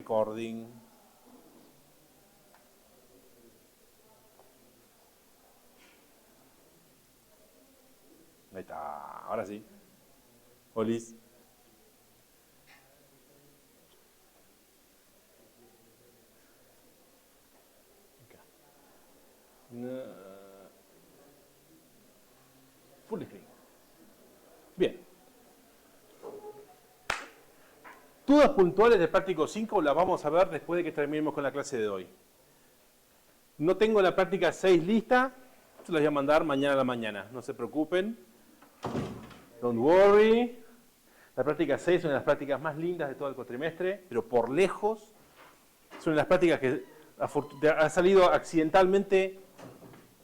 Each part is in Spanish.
recording. Ahí está, ahora sí. Olis. Full screen. Bien. Dudas puntuales de práctico 5 las vamos a ver después de que terminemos con la clase de hoy. No tengo la práctica 6 lista, se las voy a mandar mañana a la mañana, no se preocupen. Don't worry. La práctica 6 es una de las prácticas más lindas de todo el cuatrimestre, pero por lejos es una de las prácticas que ha salido accidentalmente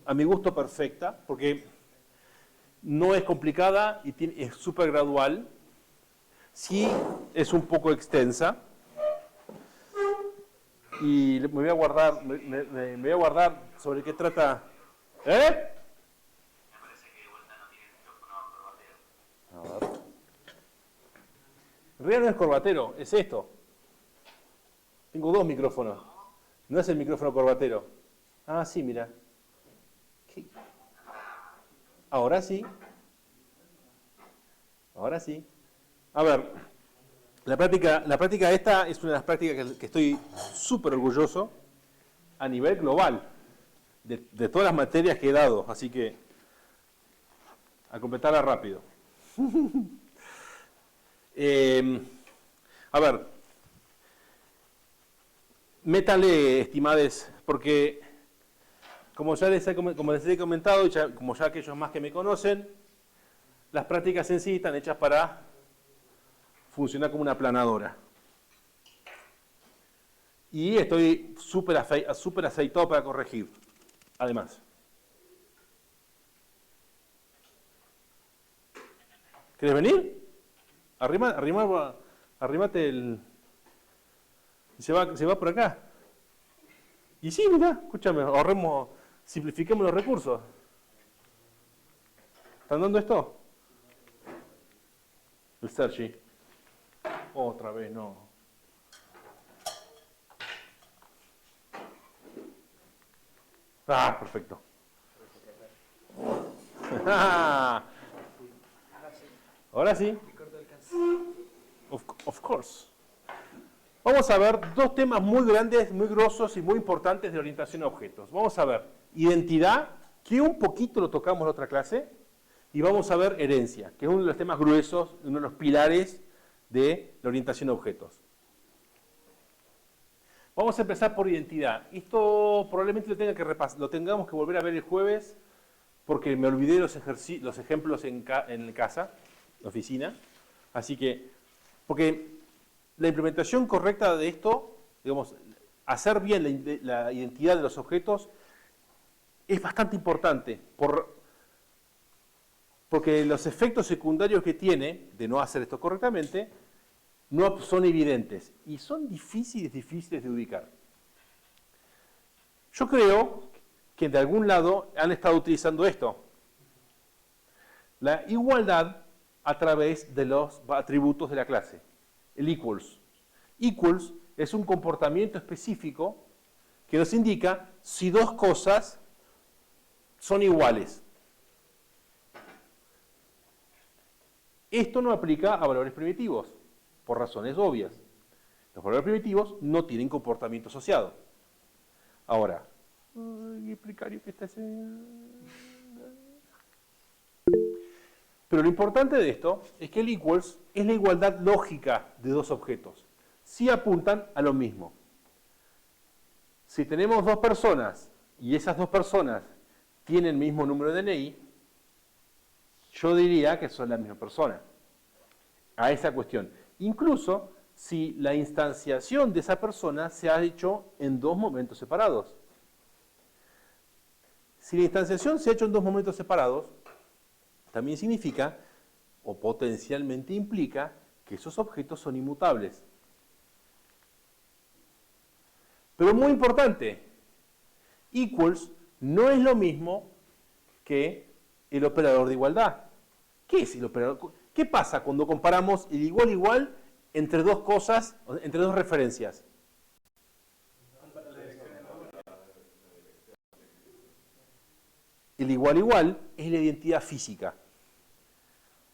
a mi gusto perfecta, porque no es complicada y es súper gradual. Sí es un poco extensa. Y me voy a guardar, me voy a guardar sobre qué trata. ¿Eh? Me parece que de vuelta no tiene el micrófono corbatero. A ver. En realidad no es corbatero, es esto. Tengo dos micrófonos. No es el micrófono corbatero. Ah, sí, mira. ¿Qué? Ahora sí. Ahora sí. A ver, la práctica esta es una de las prácticas que estoy súper orgulloso a nivel global de todas las materias que he dado, así que a completarla rápido. A ver, métanle, estimades, porque como les he comentado, como ya aquellos más que me conocen, las prácticas en sí están hechas para funcionar como una aplanadora. Y estoy súper aceitado para corregir, además. ¿Quieres venir? Arrímate el... Se va por acá. Y sí, mira, escúchame, simplifiquemos los recursos. ¿Están dando esto? El Sergi. Otra vez, no. Ah, perfecto. Ahora sí. Of course. Vamos a ver dos temas muy grandes, muy grosos y muy importantes de orientación a objetos. Vamos a ver identidad, que un poquito lo tocamos en otra clase, y vamos a ver herencia, que es uno de los temas gruesos, uno de los pilares de la orientación a objetos. Vamos a empezar por identidad. Esto probablemente lo tengamos que volver a ver el jueves, porque me olvidé los ejemplos en casa, en la oficina. Así que, porque la implementación correcta de esto, digamos, hacer bien la identidad de los objetos, es bastante importante, porque los efectos secundarios que tiene de no hacer esto correctamente no son evidentes y son difíciles de ubicar. Yo creo que de algún lado han estado utilizando esto. La igualdad a través de los atributos de la clase. El equals. Equals es un comportamiento específico que nos indica si dos cosas son iguales. Esto no aplica a valores primitivos, por razones obvias. Los valores primitivos no tienen comportamiento asociado. Ahora, qué precario que está ese... Pero lo importante de esto es que el equals es la igualdad lógica de dos objetos. Si apuntan a lo mismo. Si tenemos dos personas y esas dos personas tienen el mismo número de DNI, yo diría que son la misma persona. A esa cuestión. Incluso si la instanciación de esa persona se ha hecho en dos momentos separados. Si la instanciación se ha hecho en dos momentos separados, también significa, o potencialmente implica, que esos objetos son inmutables. Pero muy importante, equals no es lo mismo que el operador de igualdad. ¿Qué es el operador? ¿Qué pasa cuando comparamos el igual entre dos cosas, entre dos referencias? El igual igual es la identidad física.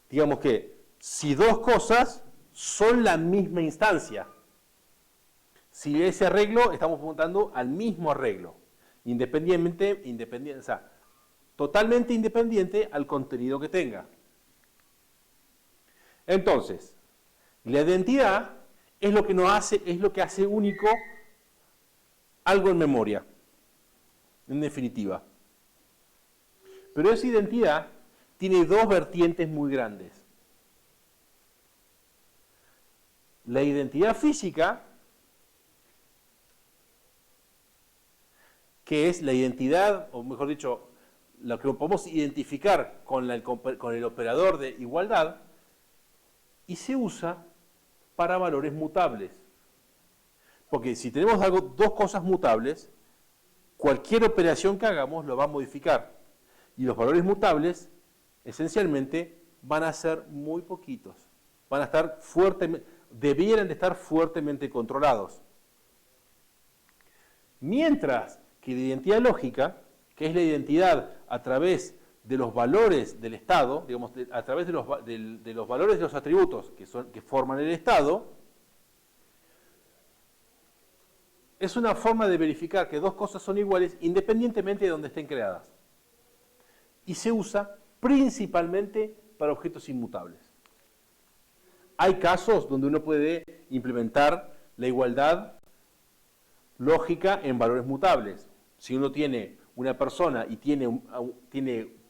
Digamos que si dos cosas son la misma instancia, si ese arreglo, estamos apuntando al mismo arreglo, independiente, o sea, totalmente independiente al contenido que tenga. Entonces, la identidad es lo que nos hace, es lo que hace único algo en memoria, en definitiva. Pero esa identidad tiene dos vertientes muy grandes. La identidad física, que es la identidad, o mejor dicho, lo que podemos identificar con el operador de igualdad, y se usa para valores mutables. Porque si tenemos dos cosas mutables, cualquier operación que hagamos lo va a modificar. Y los valores mutables, esencialmente, van a ser muy poquitos. Van a estar debieran de estar fuertemente controlados. Mientras que la identidad lógica, que es la identidad a través de los valores del estado, digamos, a través de los valores de los atributos que forman el estado, es una forma de verificar que dos cosas son iguales independientemente de donde estén creadas. Y se usa principalmente para objetos inmutables. Hay casos donde uno puede implementar la igualdad lógica en valores mutables. Si uno tiene una persona y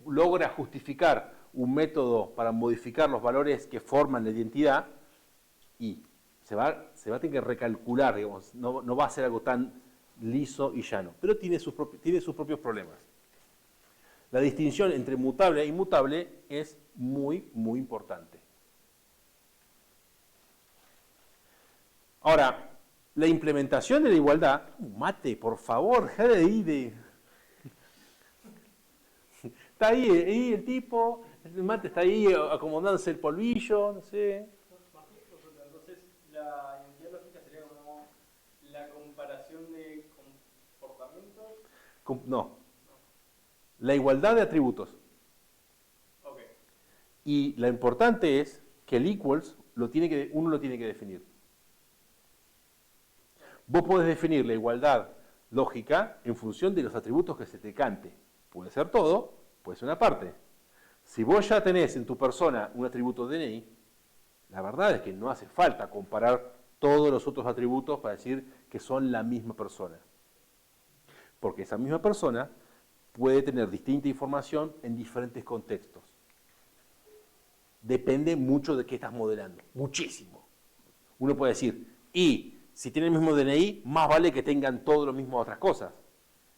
logra justificar un método para modificar los valores que forman la identidad, y se va a tener que recalcular, digamos, no va a ser algo tan liso y llano, pero tiene sus propios problemas. La distinción entre mutable e inmutable es muy, muy importante. Ahora, la implementación de la igualdad, mate, por favor, deja de ir Está ahí el tipo, el mate está ahí acomodándose el polvillo, no sé. Entonces, la identidad lógica sería como la comparación de comportamientos. No. La igualdad de atributos. Okay. Y lo importante es que el equals uno lo tiene que definir. Vos podés definir la igualdad lógica en función de los atributos que se te cante. Puede ser todo, puede ser una parte. Si vos ya tenés en tu persona un atributo DNI, la verdad es que no hace falta comparar todos los otros atributos para decir que son la misma persona. Porque esa misma persona puede tener distinta información en diferentes contextos. Depende mucho de qué estás modelando, muchísimo. Uno puede decir, y si tienen el mismo DNI, más vale que tengan todo lo mismo otras cosas.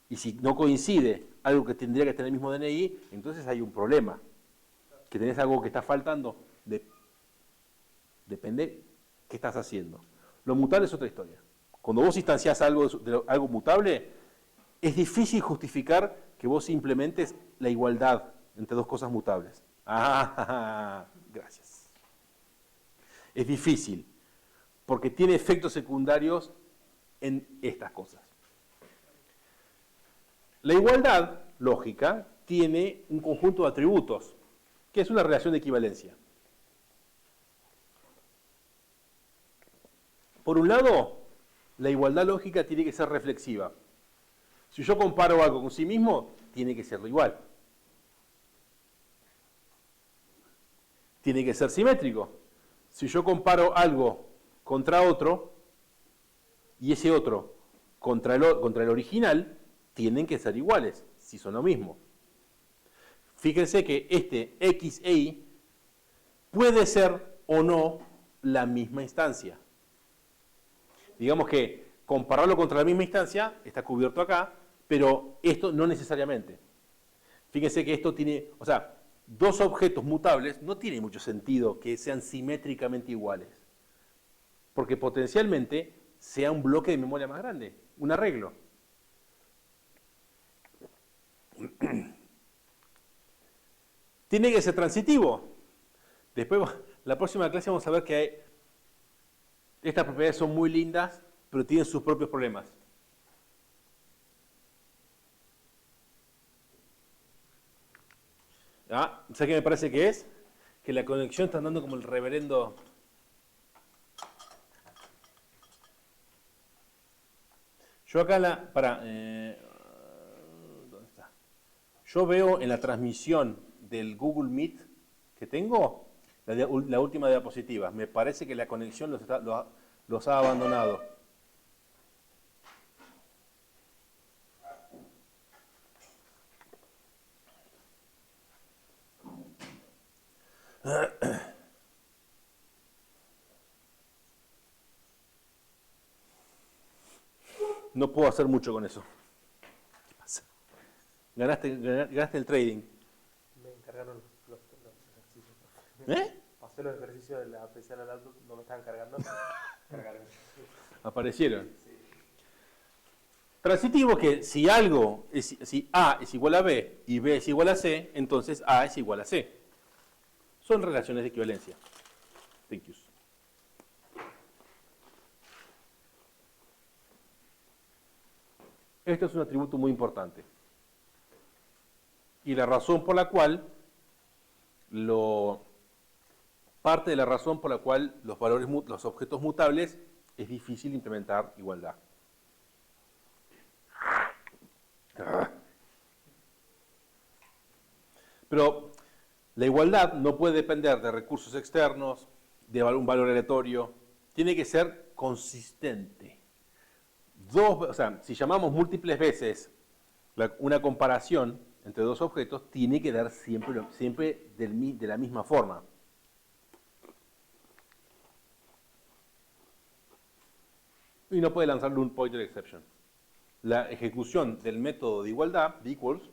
Y si no coincide algo que tendría que tener el mismo DNI, entonces hay un problema. Que tenés algo que está faltando, depende qué estás haciendo. Lo mutable es otra historia. Cuando vos instanciás algo mutable, es difícil justificar que vos implementes la igualdad entre dos cosas mutables. Gracias. Es difícil, porque tiene efectos secundarios en estas cosas. La igualdad lógica tiene un conjunto de atributos, que es una relación de equivalencia. Por un lado, la igualdad lógica tiene que ser reflexiva. Si yo comparo algo con sí mismo, tiene que serlo igual. Tiene que ser simétrico. Si yo comparo algo contra otro, y ese otro contra el original, tienen que ser iguales, si son lo mismo. Fíjense que este X e Y puede ser o no la misma instancia. Digamos que compararlo contra la misma instancia está cubierto acá, pero esto no necesariamente. Fíjense que esto tiene, o sea, dos objetos mutables no tiene mucho sentido que sean simétricamente iguales, porque potencialmente sea un bloque de memoria más grande, un arreglo. Tiene que ser transitivo. Después, la próxima clase vamos a ver que estas propiedades son muy lindas, pero tienen sus propios problemas. Ah, ¿sabes qué me parece que es? Que la conexión está andando como el reverendo. Yo acá ¿dónde está? Yo veo en la transmisión del Google Meet que tengo la última diapositiva. Me parece que la conexión los ha abandonado. No puedo hacer mucho con eso. ¿Qué pasa? Ganaste el trading. Me encargaron los ejercicios. ¿Eh? Pasé los ejercicios de la PC a la laptop, no me estaban cargando. Cargaron. Aparecieron. Sí. Transitivo que si si A es igual a B y B es igual a C, entonces A es igual a C. Son relaciones de equivalencia. Thank you. Esto es un atributo muy importante. Y la razón por la cual, parte de la razón por la cual los objetos mutables es difícil implementar igualdad. Pero la igualdad no puede depender de recursos externos, de un valor aleatorio. Tiene que ser consistente. O sea, si llamamos múltiples veces una comparación entre dos objetos, tiene que dar siempre de la misma forma. Y no puede lanzarle un pointer exception. La ejecución del método de igualdad, de equals,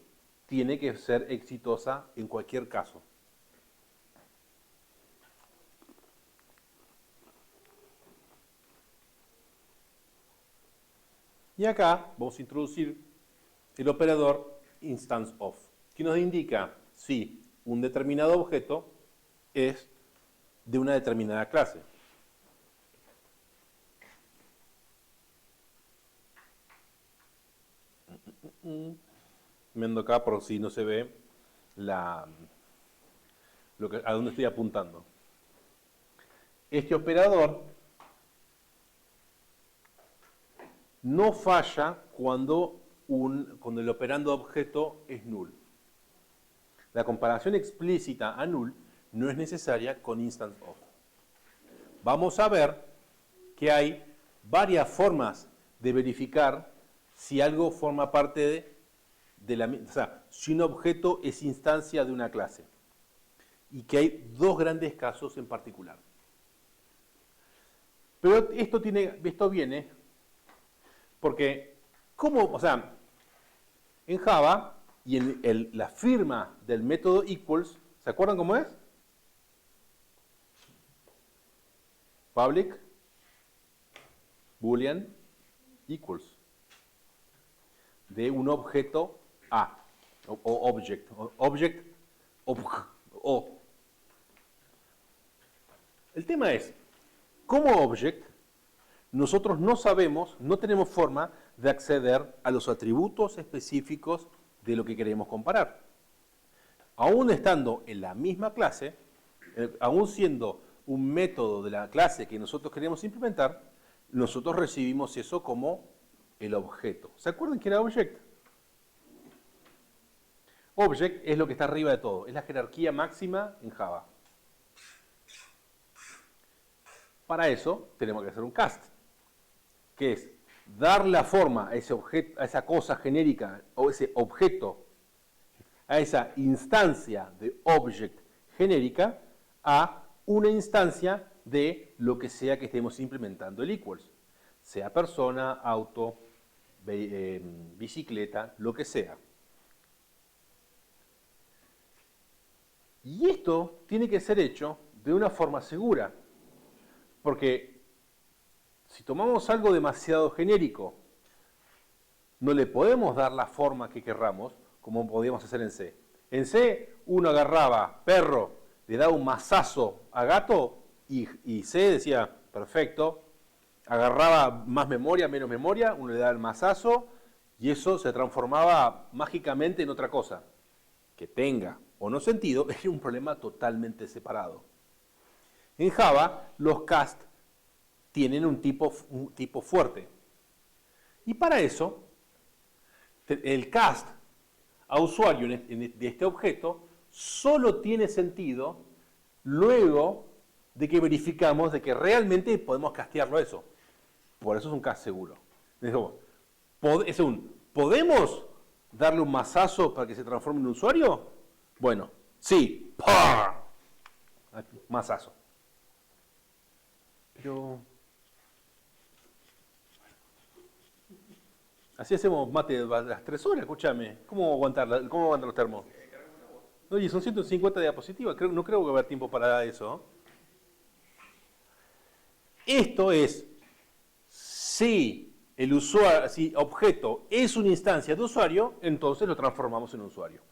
tiene que ser exitosa en cualquier caso. Y acá vamos a introducir el operador instance of, que nos indica si un determinado objeto es de una determinada clase. Me ando acá por si no se ve a dónde estoy apuntando. Este operador no falla cuando el operando objeto es null. La comparación explícita a null no es necesaria con instance of. Vamos a ver que hay varias formas de verificar si algo forma parte o sea, si un objeto es instancia de una clase. Y que hay dos grandes casos en particular. Pero esto viene porque, o sea, en Java y en la firma del método equals, ¿se acuerdan cómo es? Public, boolean, equals. De un objeto A, o object, O. El tema es, como object, nosotros no tenemos forma de acceder a los atributos específicos de lo que queremos comparar. Aún estando en la misma clase, aún siendo un método de la clase que nosotros queremos implementar, nosotros recibimos eso como el objeto. ¿Se acuerdan que era object? Object es lo que está arriba de todo, es la jerarquía máxima en Java. Para eso tenemos que hacer un cast, que es dar la forma a ese objeto, a esa cosa genérica o ese objeto, a esa instancia de object genérica, a una instancia de lo que sea que estemos implementando el equals, sea persona, auto, bicicleta, lo que sea. Y esto tiene que ser hecho de una forma segura, porque si tomamos algo demasiado genérico, no le podemos dar la forma que querramos, como podíamos hacer en C. En C, uno agarraba perro, le daba un mazazo a gato, y C decía, perfecto, agarraba más memoria, menos memoria, uno le daba el mazazo, y eso se transformaba mágicamente en otra cosa, que tenga o no sentido es un problema totalmente separado. En Java, los cast tienen un tipo fuerte. Y para eso, el cast a usuario de este objeto solo tiene sentido luego de que verificamos de que realmente podemos castearlo a eso. Por eso es un cast seguro. ¿Podemos darle un mazazo para que se transforme en un usuario? Bueno, sí. ¡Pah! Mazazo. Pero así hacemos mate a las 3 horas, escúchame. ¿Cómo aguantar los termos? Oye, son 150 diapositivas, no creo que va a haber tiempo para eso. Esto es, si objeto es una instancia de usuario, entonces lo transformamos en usuario.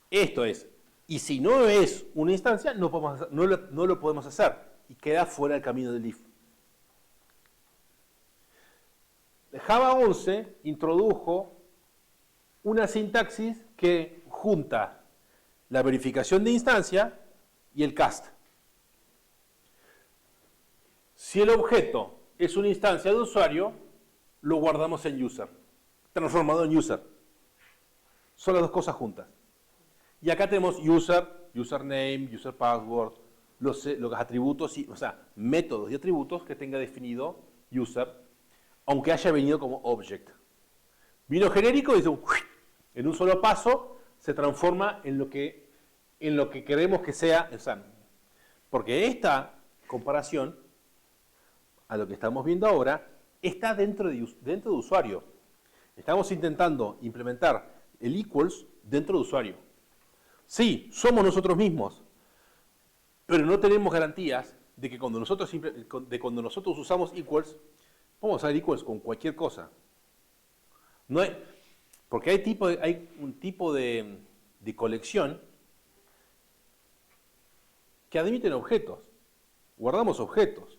Esto es, y si no es una instancia, no lo podemos hacer y queda fuera del camino del if. Java 11 introdujo una sintaxis que junta la verificación de instancia y el cast. Si el objeto es una instancia de usuario, lo guardamos en user, transformado en user. Son las dos cosas juntas. Y acá tenemos user, username, user password, los atributos, o sea, métodos y atributos que tenga definido user, aunque haya venido como object. Vino genérico y dice, en un solo paso se transforma en lo que queremos que sea. Porque esta comparación a lo que estamos viendo ahora está dentro de usuario. Estamos intentando implementar el equals dentro de usuario. Sí, somos nosotros mismos, pero no tenemos garantías de que cuando nosotros usamos equals, podemos usar equals con cualquier cosa. Porque hay un tipo de colección que admiten objetos. Guardamos objetos.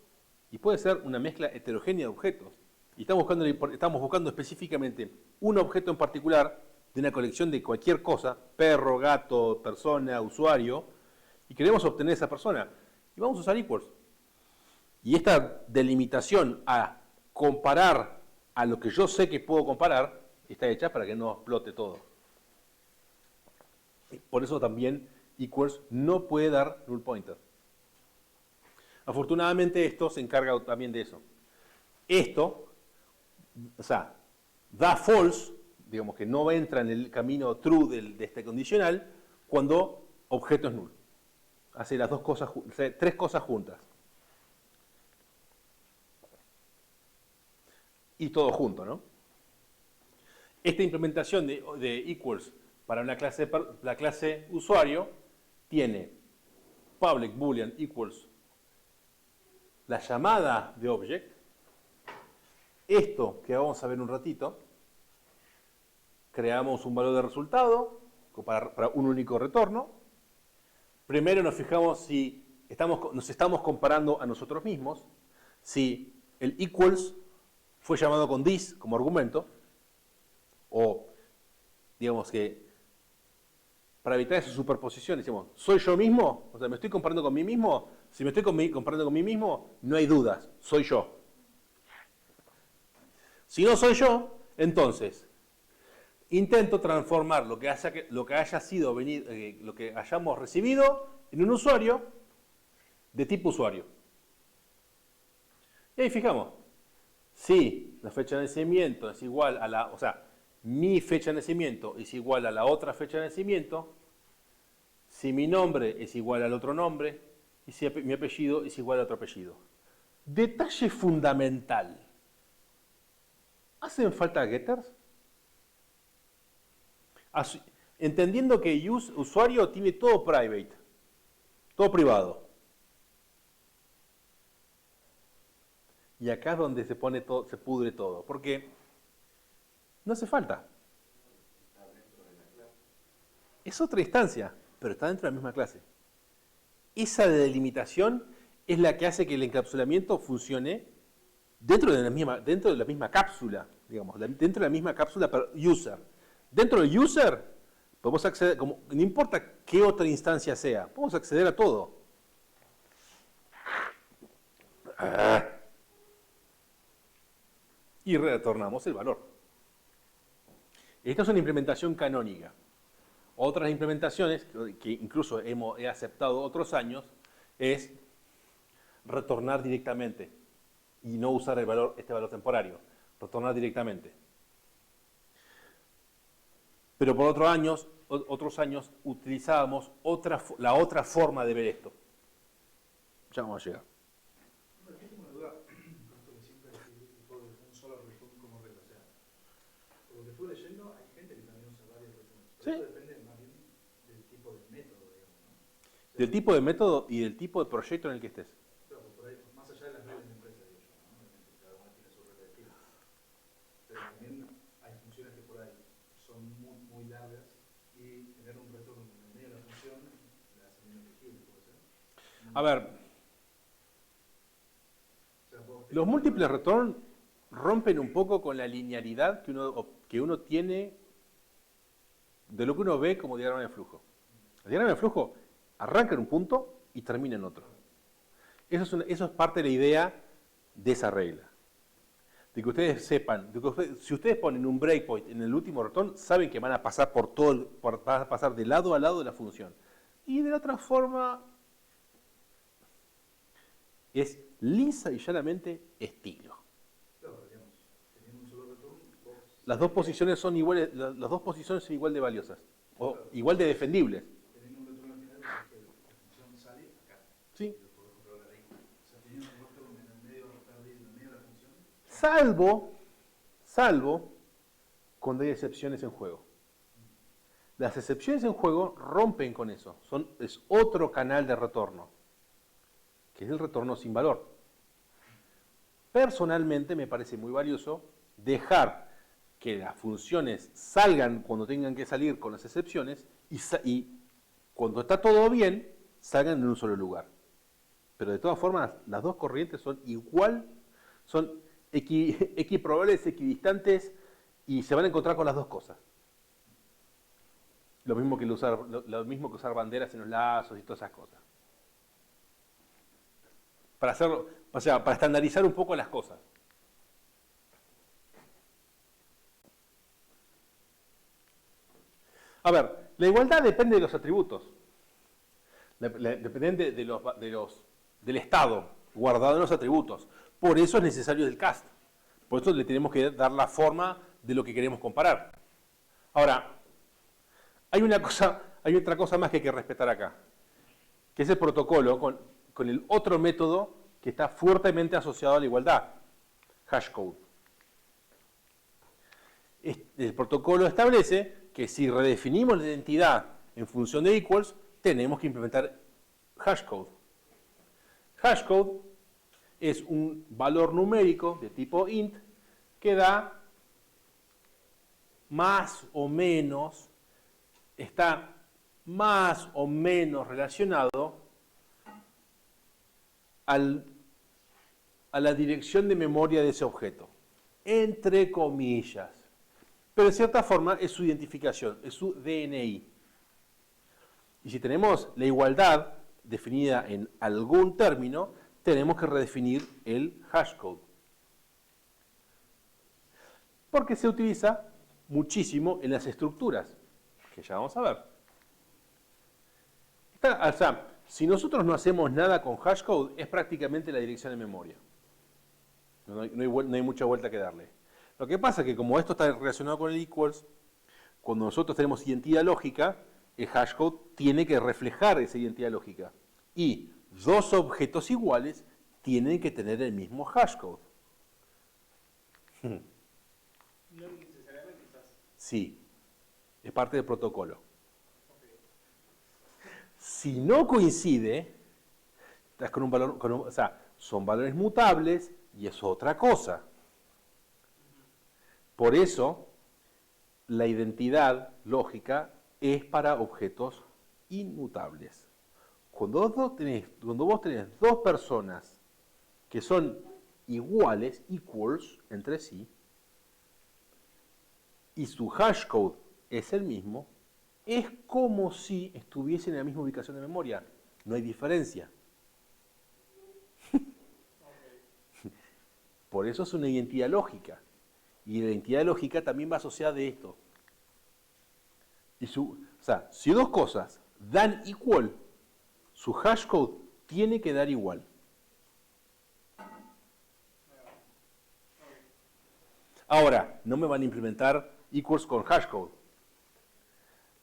Y puede ser una mezcla heterogénea de objetos. Y estamos buscando específicamente un objeto en particular de una colección de cualquier cosa, perro, gato, persona, usuario, y queremos obtener esa persona. Y vamos a usar equals. Y esta delimitación a comparar a lo que yo sé que puedo comparar, está hecha para que no explote todo. Por eso también equals no puede dar null pointer. Afortunadamente esto se encarga también de eso. Esto, da false, digamos que no entra en el camino true de este condicional, cuando objeto es null. Hace las dos cosas, tres cosas juntas. Y todo junto, ¿no? Esta implementación de equals para la clase usuario tiene public boolean equals la llamada de object, esto que vamos a ver un ratito, creamos un valor de resultado para un único retorno. Primero nos fijamos si nos estamos comparando a nosotros mismos, si el equals fue llamado con this como argumento, o digamos que para evitar esa superposición decimos, ¿soy yo mismo? O sea, ¿me estoy comparando con mí mismo? Si me estoy comparando con mí mismo, no hay dudas, soy yo. Si no soy yo, entonces intento transformar lo que hayamos recibido en un usuario de tipo usuario. Y ahí fijamos, si la fecha de nacimiento es igual a mi fecha de nacimiento es igual a la otra fecha de nacimiento, si mi nombre es igual al otro nombre, y si mi apellido es igual a otro apellido. Detalle fundamental. ¿Hacen falta getters? Entendiendo que usuario tiene todo private, todo privado. Y acá es donde se pudre todo, porque no hace falta. Es otra instancia, pero está dentro de la misma clase. Esa delimitación es la que hace que el encapsulamiento funcione dentro de la misma cápsula, digamos, dentro de la misma cápsula para user. Dentro del user Podemos acceder, no importa qué otra instancia sea, podemos acceder a todo. Y retornamos el valor. Esta es una implementación canónica. Otras implementaciones, que incluso he aceptado otros años, es retornar directamente y no usar este valor temporario. Retornar directamente. Pero por otros años utilizábamos la otra forma de ver esto. Ya vamos a llegar. Aquí tengo una duda, con esto que siempre tipo de un solo return como regla. O sea, por lo que estuve leyendo, hay gente que también usa varios returns. Pero Sí. eso depende más bien del tipo de método, digamos, ¿no? O sea, Del tipo de método y del tipo de proyecto en el que estés. claro, por ahí, más allá de las reglas de empresa, digo yo, ¿no? Obviamente, cada uno tiene su regla de estilo. Pero también hay funciones que por ahí son muy, muy largas y tener un retorno en el medio de la función la hace menos legible, puede ser. A ver, O sea, los múltiples return rompen un poco con la linealidad que uno tiene de lo que uno ve como diagrama de flujo. El diagrama de flujo arranca en un punto y termina en otro. Eso es parte de la idea de esa regla. De que ustedes sepan, si ustedes ponen un breakpoint en el último return, saben que van a pasar van a pasar de lado a lado de la función. Y de la otra forma, es lisa y llanamente estilo. claro, digamos, teniendo un solo return, vos Las dos posiciones son iguales, las dos posiciones son igual de valiosas, o igual de defendibles. teniendo un retorno al final, es que la función sale acá. ¿Sí? Y lo podés controlar ahí. O sea, teniendo un retorno en el medio, perdido en el medio de la función, Salvo cuando hay excepciones en juego. Las excepciones en juego rompen con eso. Es otro canal de retorno, que es el retorno sin valor. Personalmente me parece muy valioso dejar que las funciones salgan cuando tengan que salir con las excepciones y cuando está todo bien, salgan en un solo lugar. Pero de todas formas, las dos corrientes son equiprobables, equidistantes y se van a encontrar con las dos cosas. Lo mismo que usar banderas en los lazos y todas esas cosas. Para estandarizar un poco las cosas. A ver, la igualdad depende de los atributos. Depende del estado guardado en los atributos. Por eso es necesario el cast. Por eso le tenemos que dar la forma de lo que queremos comparar. Ahora, hay otra cosa más que hay que respetar acá, que es el protocolo con el otro método que está fuertemente asociado a la igualdad, hashcode. El protocolo establece que si redefinimos la identidad en función de equals, tenemos que implementar hashcode. Hashcode es un valor numérico de tipo int que da más o menos, está más o menos relacionado a la dirección de memoria de ese objeto, entre comillas. Pero de cierta forma es su identificación, es su DNI. Y si tenemos la igualdad definida en algún término, tenemos que redefinir el hashcode. Porque se utiliza muchísimo en las estructuras, que ya vamos a ver. O sea, si nosotros no hacemos nada con hashcode, es prácticamente la dirección de memoria. No hay mucha vuelta que darle. Lo que pasa es que como esto está relacionado con el equals, cuando nosotros tenemos identidad lógica, el hashcode tiene que reflejar esa identidad lógica. Y dos objetos iguales tienen que tener el mismo hashcode. No necesariamente quizás. Sí, es parte del protocolo. Ok. Si no coincide, estás con un valor, o sea, son valores mutables y es otra cosa. Por eso, la identidad lógica es para objetos inmutables. Cuando vos tenés dos personas que son iguales, equals, entre sí, y su hashcode es el mismo, Es como si estuviesen en la misma ubicación de memoria. No hay diferencia. Por eso es una identidad lógica. Y la identidad lógica también va asociada de esto. O sea, si dos cosas dan igual, su hashcode tiene que dar igual. Ahora, no me van a implementar equals con hashcode.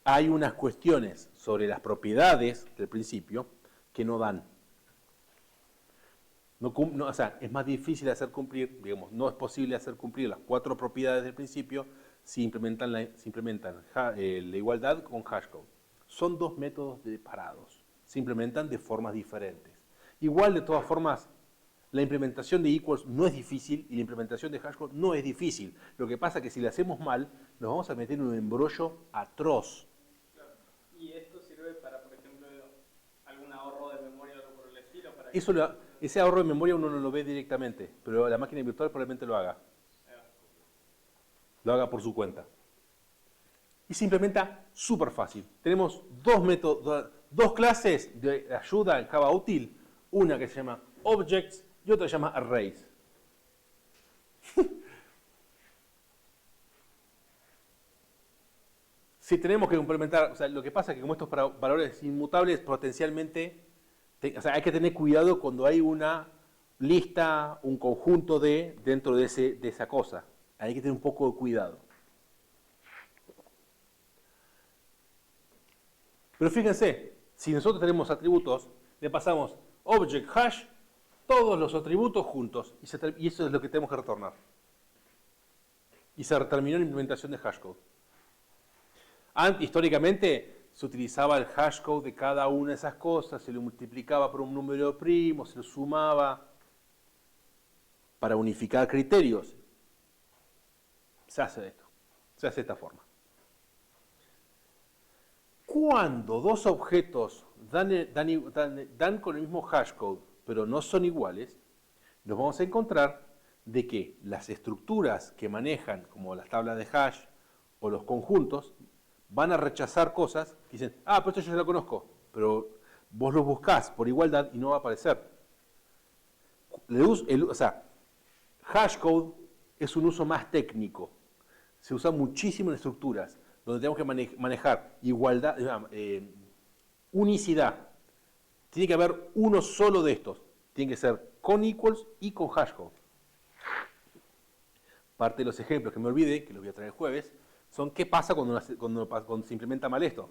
Hay unas cuestiones sobre las propiedades del principio que no dan. O sea, es más difícil hacer cumplir, digamos, no es posible hacer cumplir las 4 propiedades del principio si implementan la igualdad con hashcode. Son 2 métodos separados, se implementan de formas diferentes. Igual, de todas formas, la implementación de equals no es difícil y la implementación de hashcode no es difícil. Lo que pasa es que si la hacemos mal, nos vamos a meter en un embrollo atroz. Claro. ¿Y esto sirve para, por ejemplo, algún ahorro de memoria o algo por el estilo? Para Ese ahorro de memoria uno no lo ve directamente, pero la máquina virtual probablemente lo haga. Lo haga por su cuenta. Y se implementa súper fácil. Tenemos 2 métodos, 2 clases de ayuda en Java útil. Una que se llama Objects y otra se llama Arrays. Si tenemos que implementar, o sea, lo que pasa es que como estos para valores inmutables potencialmente, o sea, hay que tener cuidado cuando hay una lista, un conjunto dentro de esa cosa. Hay que tener un poco de cuidado. Pero fíjense, si nosotros tenemos atributos, le pasamos object hash, todos los atributos juntos, y eso es lo que tenemos que retornar. Y se terminó la implementación de hashcode. Históricamente se utilizaba el hashcode de cada una de esas cosas, se lo multiplicaba por un número primo, se lo sumaba para unificar criterios. Se hace esto, se hace de esta forma. Cuando dos objetos dan con el mismo hashcode, pero no son iguales, nos vamos a encontrar de que las estructuras que manejan, como las tablas de hash o los conjuntos, van a rechazar cosas que dicen, pero esto yo ya lo conozco, pero vos lo buscás por igualdad y no va a aparecer. O sea, hashcode es un uso más técnico. Se usa muchísimo en estructuras, donde tenemos que manejar igualdad, unicidad. Tiene que haber uno solo de estos. Tiene que ser con equals y con hashcode. Parte de los ejemplos que me olvidé, que los voy a traer el jueves, son qué pasa cuando se implementa mal esto.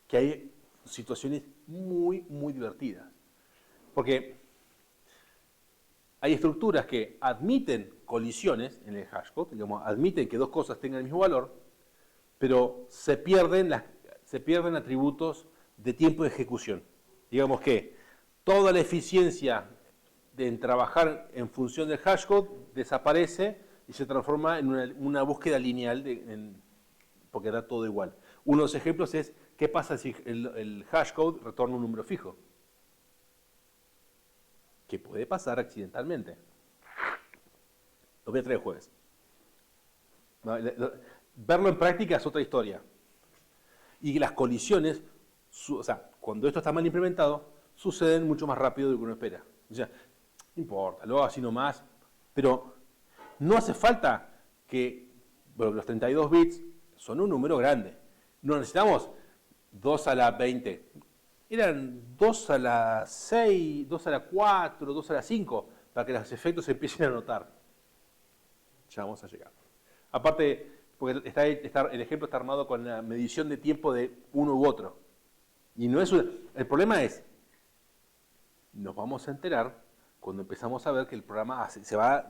Que hay situaciones muy, muy divertidas. Porque hay estructuras que admiten colisiones en el hashcode, digamos, admiten que dos cosas tengan el mismo valor, pero se pierden atributos de tiempo de ejecución. Digamos que toda la eficiencia en trabajar en función del hashcode desaparece y se transforma en una búsqueda lineal porque da todo igual. Uno de los ejemplos es qué pasa si el hashcode retorna un número fijo. Que puede pasar accidentalmente. Lo voy a traer el jueves. Verlo en práctica es otra historia. Y las colisiones, o sea, cuando esto está mal implementado, suceden mucho más rápido de lo que uno espera. O sea, no importa, lo hago así nomás, pero no hace falta que, bueno, los 32 bits son un número grande. No necesitamos 2 a la 20. Eran 2 a la 6, 2 a la 4, 2 a la 5, para que los efectos se empiecen a notar. Ya vamos a llegar. Aparte, porque el ejemplo está armado con la medición de tiempo de uno u otro. Y no es el problema es, nos vamos a enterar cuando empezamos a ver que el programa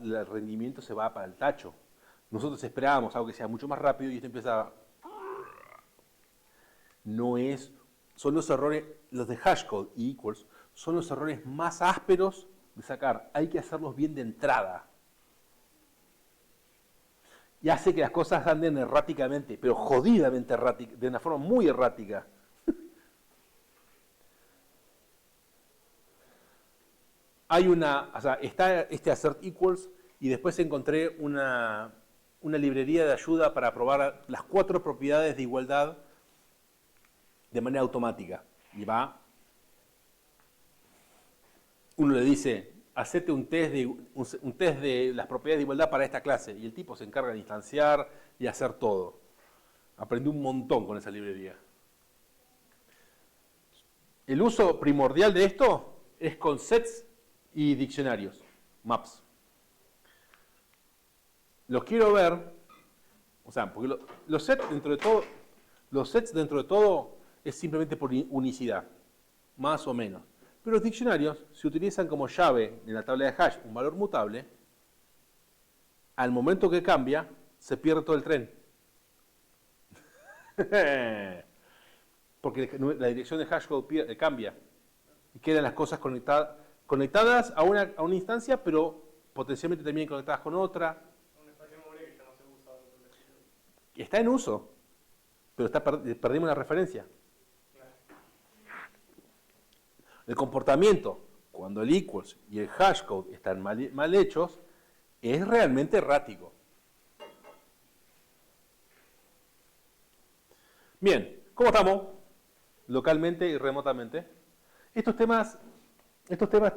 el rendimiento se va para el tacho. Nosotros esperábamos algo que sea mucho más rápido y esto empieza son los errores, los de hashcode y equals, son los errores más ásperos de sacar. Hay que hacerlos bien de entrada. Y hace que las cosas anden erráticamente, pero jodidamente errática, de una forma muy errática. Está este assert equals y después encontré una librería de ayuda para probar las 4 propiedades de igualdad de manera automática. Y va, uno le dice, hacete un test de las propiedades de igualdad para esta clase. Y el tipo se encarga de instanciar y hacer todo. Aprendí un montón con esa librería. El uso primordial de esto es con sets y diccionarios, maps. Los quiero ver, o sea, porque los sets dentro de todo es simplemente por unicidad, más o menos. Pero los diccionarios se utilizan como llave en la tabla de hash, un valor mutable. Al momento que cambia, se pierde todo el tren. Porque la dirección de hashcode cambia. Y quedan las cosas conectadas a una instancia, pero potencialmente también conectadas con otra. Un espacio de memoria que ya no se usa. Está en uso, pero perdimos la referencia. El comportamiento, cuando el equals y el hashcode están mal hechos, es realmente errático. Bien, ¿cómo estamos? Localmente y remotamente. Estos temas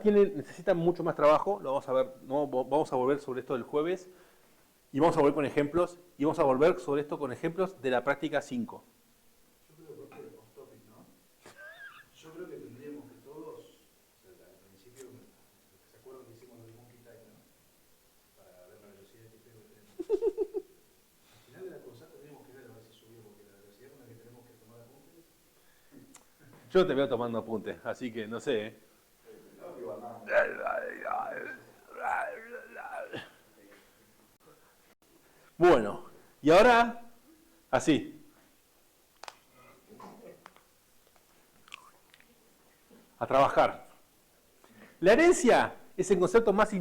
necesitan mucho más trabajo. Lo vamos a ver, vamos a volver sobre esto el jueves. Y vamos a volver con ejemplos. Y vamos a volver sobre esto con ejemplos de la práctica 5. Yo creo que off topic, ¿no? Yo creo que tendríamos que todos, o sea, al principio, ¿se acuerdan que hicimos el monkey time, no? Para ver la velocidad que tenemos. Al final de la cosa tendríamos que ver a ver si subió, porque la velocidad con la que tenemos que tomar apuntes. Yo te veo tomando apuntes, así que no sé. Bueno, y ahora, así. A trabajar. La herencia es el concepto más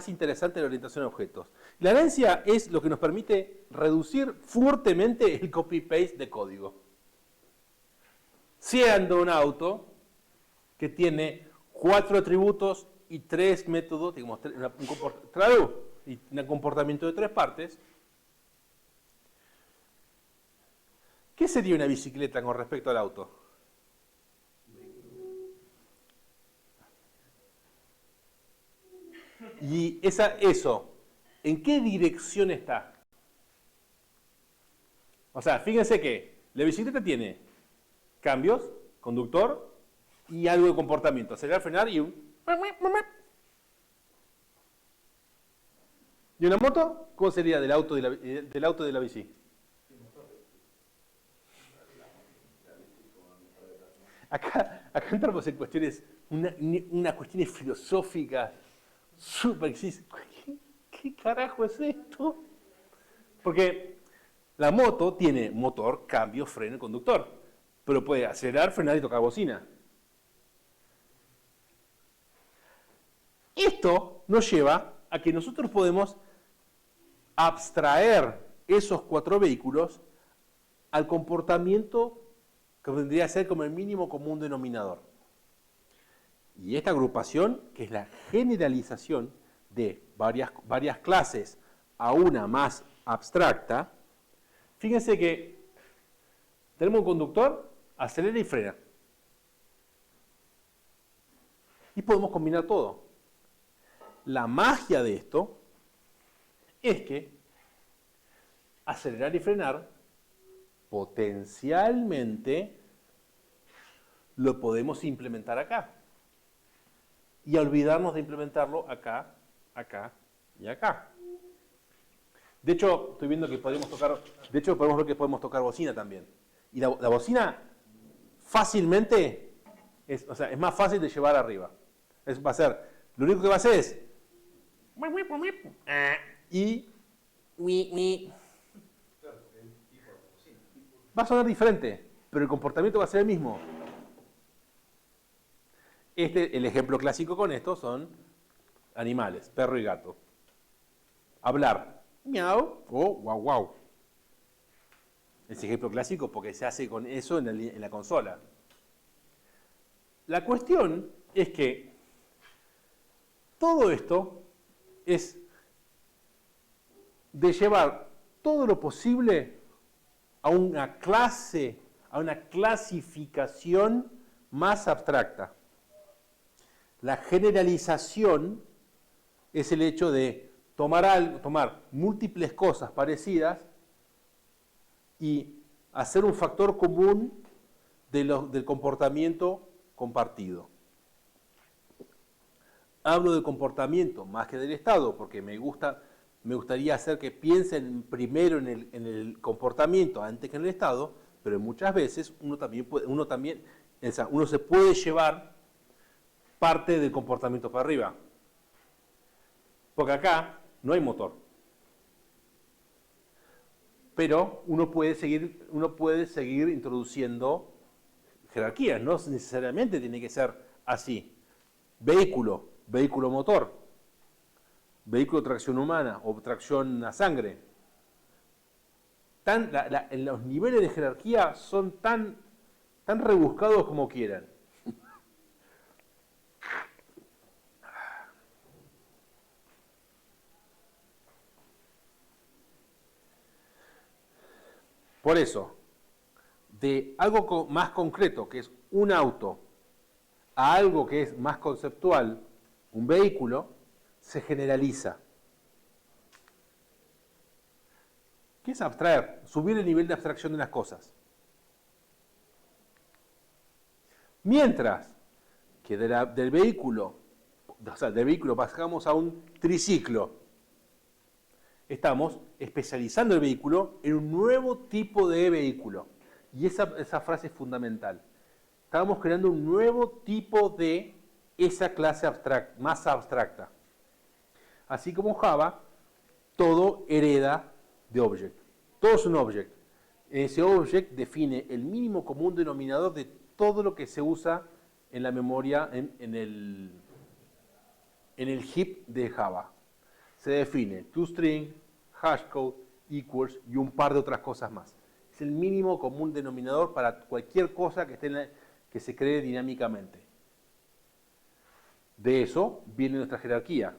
interesante de la orientación a objetos. La herencia es lo que nos permite reducir fuertemente el copy-paste de código. Siendo un auto que tiene 4 atributos y 3 métodos, digamos, un comportamiento de 3 partes, ¿qué sería una bicicleta con respecto al auto? Y eso, ¿en qué dirección está? O sea, fíjense que la bicicleta tiene cambios, conductor y algo de comportamiento. Acelerar, frenar y un... ¿Y una moto? ¿Cómo sería del auto de la bici? Acá entramos en cuestiones, unas cuestiones filosóficas súper... ¿Qué carajo es esto? Porque la moto tiene motor, cambio, freno y conductor. Pero puede acelerar, frenar y tocar bocina. Esto nos lleva a que nosotros podemos abstraer esos 4 vehículos al comportamiento que vendría a ser como el mínimo común denominador. Y esta agrupación, que es la generalización de varias clases a una más abstracta, fíjense que tenemos un conductor, acelera y frena. Y podemos combinar todo. La magia de esto es que acelerar y frenar potencialmente lo podemos implementar acá. Y olvidarnos de implementarlo acá, acá y acá. De hecho, estoy viendo que podemos ver que podemos tocar bocina también. Y la bocina fácilmente es más fácil de llevar arriba. Lo único que va a hacer es y va a sonar diferente, pero el comportamiento va a ser el mismo. El ejemplo clásico con esto son animales, perro y gato. Hablar, miau o guau guau. Es ejemplo clásico porque se hace con eso en la consola. La cuestión es que todo esto es de llevar todo lo posible a una clase a una clasificación más abstracta. La generalización es el hecho de tomar múltiples cosas parecidas y hacer un factor común del comportamiento compartido. Hablo del comportamiento más que del estado, porque me gustaría hacer que piensen primero en el comportamiento antes que en el estado, pero muchas veces uno se puede llevar parte del comportamiento para arriba. Porque acá no hay motor. Pero uno puede seguir introduciendo jerarquías, no necesariamente tiene que ser así. Vehículo motor, vehículo de tracción humana o tracción a sangre. Los niveles de jerarquía son tan rebuscados como quieran. Por eso, de algo más concreto, que es un auto, a algo que es más conceptual, un vehículo, se generaliza. ¿Qué es abstraer? Subir el nivel de abstracción de las cosas. Mientras que del vehículo pasamos a un triciclo, estamos especializando el vehículo en un nuevo tipo de vehículo. Y esa frase es fundamental. Estamos creando un nuevo tipo de esa clase más abstracta. Así como Java, todo hereda de object. Todo es un object. Ese object define el mínimo común denominador de todo lo que se usa en la memoria, en el heap de Java. Se define toString, hashcode, equals y un par de otras cosas más. Es el mínimo común denominador para cualquier cosa que se cree dinámicamente. De eso viene nuestra jerarquía.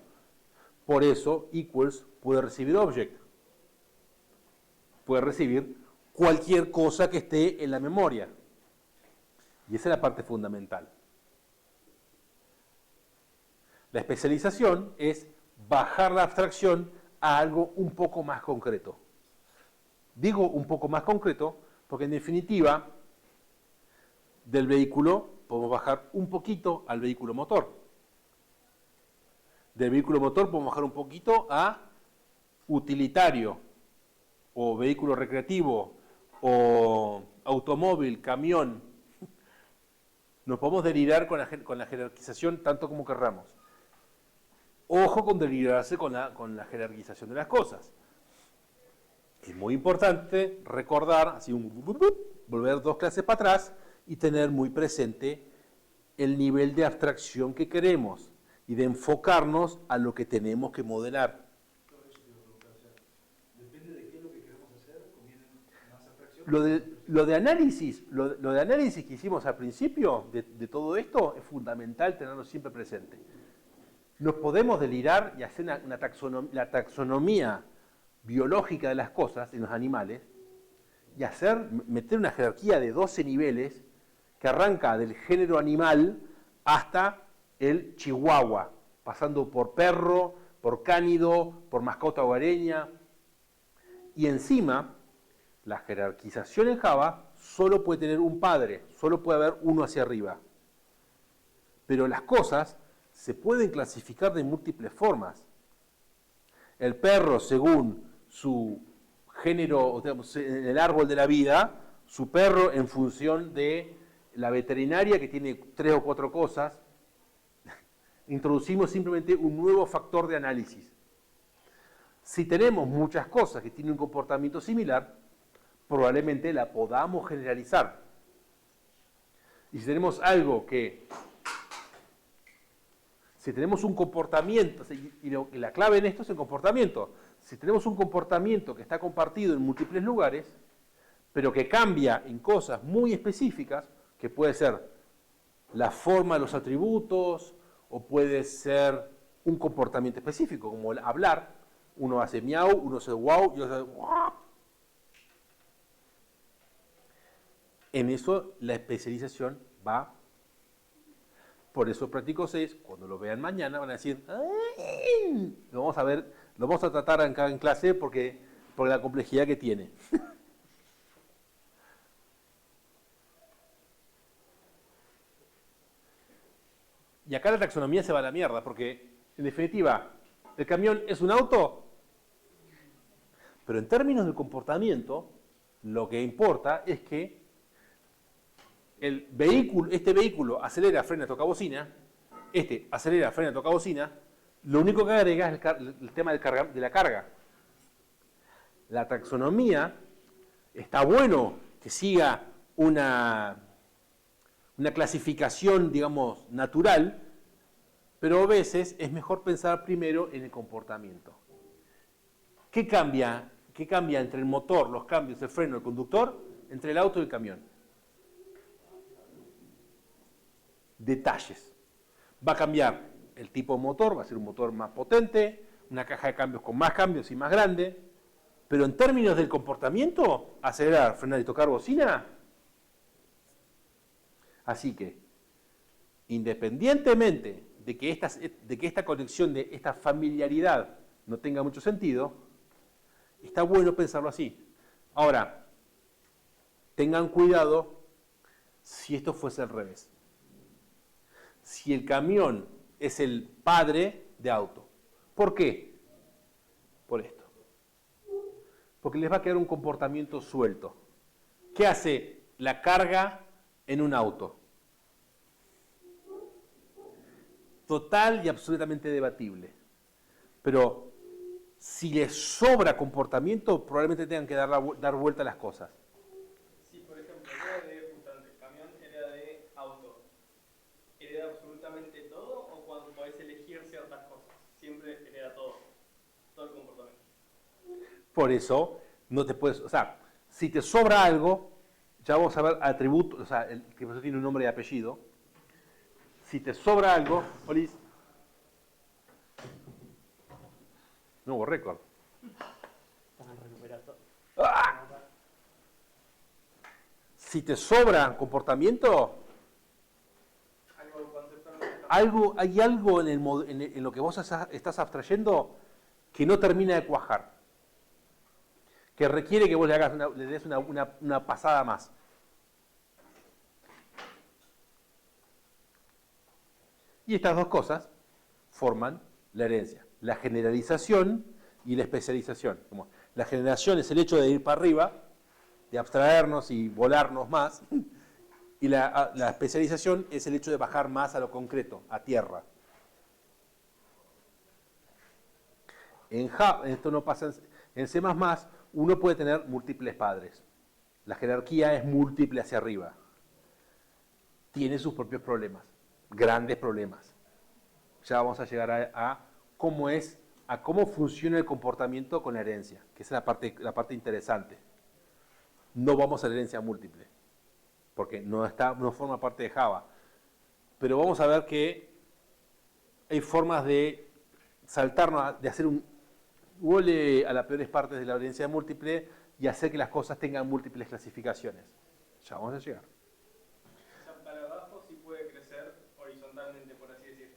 Por eso equals puede recibir object. Puede recibir cualquier cosa que esté en la memoria. Y esa es la parte fundamental. La especialización es bajar la abstracción a algo un poco más concreto. Digo un poco más concreto porque en definitiva del vehículo podemos bajar un poquito al vehículo motor. Del vehículo motor podemos bajar un poquito a utilitario o vehículo recreativo o automóvil, camión. Nos podemos delirar con la jerarquización tanto como querramos. Ojo con delirarse con la jerarquización de las cosas. Es muy importante recordar, así volver 2 clases para atrás y tener muy presente el nivel de abstracción que queremos y de enfocarnos a lo que tenemos que modelar. Depende de qué es lo que queremos hacer, conviene más abstracción. Lo de análisis que hicimos al principio de todo esto es fundamental tenerlo siempre presente. Nos podemos delirar y hacer la taxonomía biológica de las cosas en los animales y meter una jerarquía de 12 niveles que arranca del género animal hasta el chihuahua, pasando por perro, por cánido, por mascota hogareña. Y encima, la jerarquización en Java solo puede tener un padre, solo puede haber uno hacia arriba. Pero las cosas se pueden clasificar de múltiples formas. El perro, según su género, en el árbol de la vida, su perro en función de la veterinaria que tiene 3 o 4 cosas, introducimos simplemente un nuevo factor de análisis. Si tenemos muchas cosas que tienen un comportamiento similar, probablemente la podamos generalizar. Y si tenemos algo si tenemos un comportamiento, y la clave en esto es el comportamiento, si tenemos un comportamiento que está compartido en múltiples lugares, pero que cambia en cosas muy específicas, que puede ser la forma de los atributos, o puede ser un comportamiento específico, como el hablar, uno hace miau, uno hace wow, y otro hace wow. En eso la especialización va. Por eso práctico 6, cuando lo vean mañana, van a decir, "Ay", lo vamos a ver, lo vamos a tratar acá en clase por la complejidad que tiene. Y acá la taxonomía se va a la mierda, porque en definitiva, el camión es un auto, pero en términos de comportamiento, lo que importa es que este vehículo acelera, frena, toca bocina, este acelera, frena, toca bocina, lo único que agrega es el tema de la carga. La taxonomía, está bueno que siga una clasificación, digamos, natural, pero a veces es mejor pensar primero en el comportamiento. ¿Qué cambia entre el motor, los cambios, el freno, el conductor, entre el auto y el camión? Detalles. Va a cambiar el tipo de motor, va a ser un motor más potente, una caja de cambios con más cambios y más grande, pero en términos del comportamiento, acelerar, frenar y tocar bocina. Así que, independientemente de que esta conexión, de esta familiaridad no tenga mucho sentido, está bueno pensarlo así. Ahora, tengan cuidado si esto fuese al revés. Si el camión es el padre de auto. ¿Por qué? Por esto. Porque les va a quedar un comportamiento suelto. ¿Qué hace la carga en un auto? Total y absolutamente debatible. Pero si les sobra comportamiento, probablemente tengan que dar vuelta a las cosas. Sí, por ejemplo, era de justamente, el camión era de auto. ¿Hereda absolutamente todo o cuando podés elegir ciertas cosas? Siempre hereda todo el comportamiento. Por eso, no te puedes, o sea, si te sobra algo, ya vamos a ver atributos, o sea, que eso tiene un nombre y apellido. Si te sobra algo, Olis, nuevo récord. ¡Ah! Si te sobra comportamiento, hay algo en lo que vos estás abstrayendo que no termina de cuajar, que requiere que vos le des una pasada más. Y estas dos cosas forman la herencia, la generalización y la especialización. Como la generación es el hecho de ir para arriba, de abstraernos y volarnos más, y la especialización es el hecho de bajar más a lo concreto, a tierra. Esto no pasa en C++, uno puede tener múltiples padres. La jerarquía es múltiple hacia arriba. Tiene sus propios problemas, grandes problemas. Ya vamos a llegar a cómo funciona el comportamiento con la herencia, que es la parte interesante. No vamos a la herencia múltiple, porque no forma parte de Java. Pero vamos a ver que hay formas de saltarnos, de hacer un huele a las peores partes de la herencia múltiple y hacer que las cosas tengan múltiples clasificaciones. Ya vamos a llegar. O sea, para abajo sí puede crecer horizontalmente, por así decir.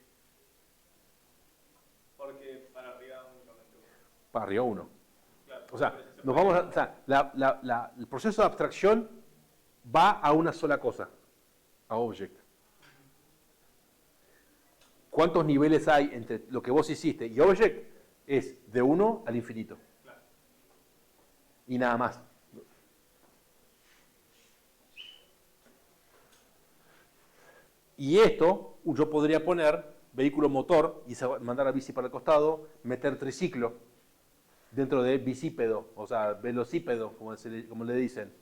Porque para arriba únicamente uno. Para arriba uno. Claro, O sea, el proceso de abstracción va a una sola cosa, a object. ¿Cuántos niveles hay entre lo que vos hiciste y object? Es de 1 al infinito. Claro. Y nada más. Y esto, yo podría poner vehículo motor y mandar a bici para el costado, meter triciclo dentro de bicípedo, o sea, velocípedo, como le dicen.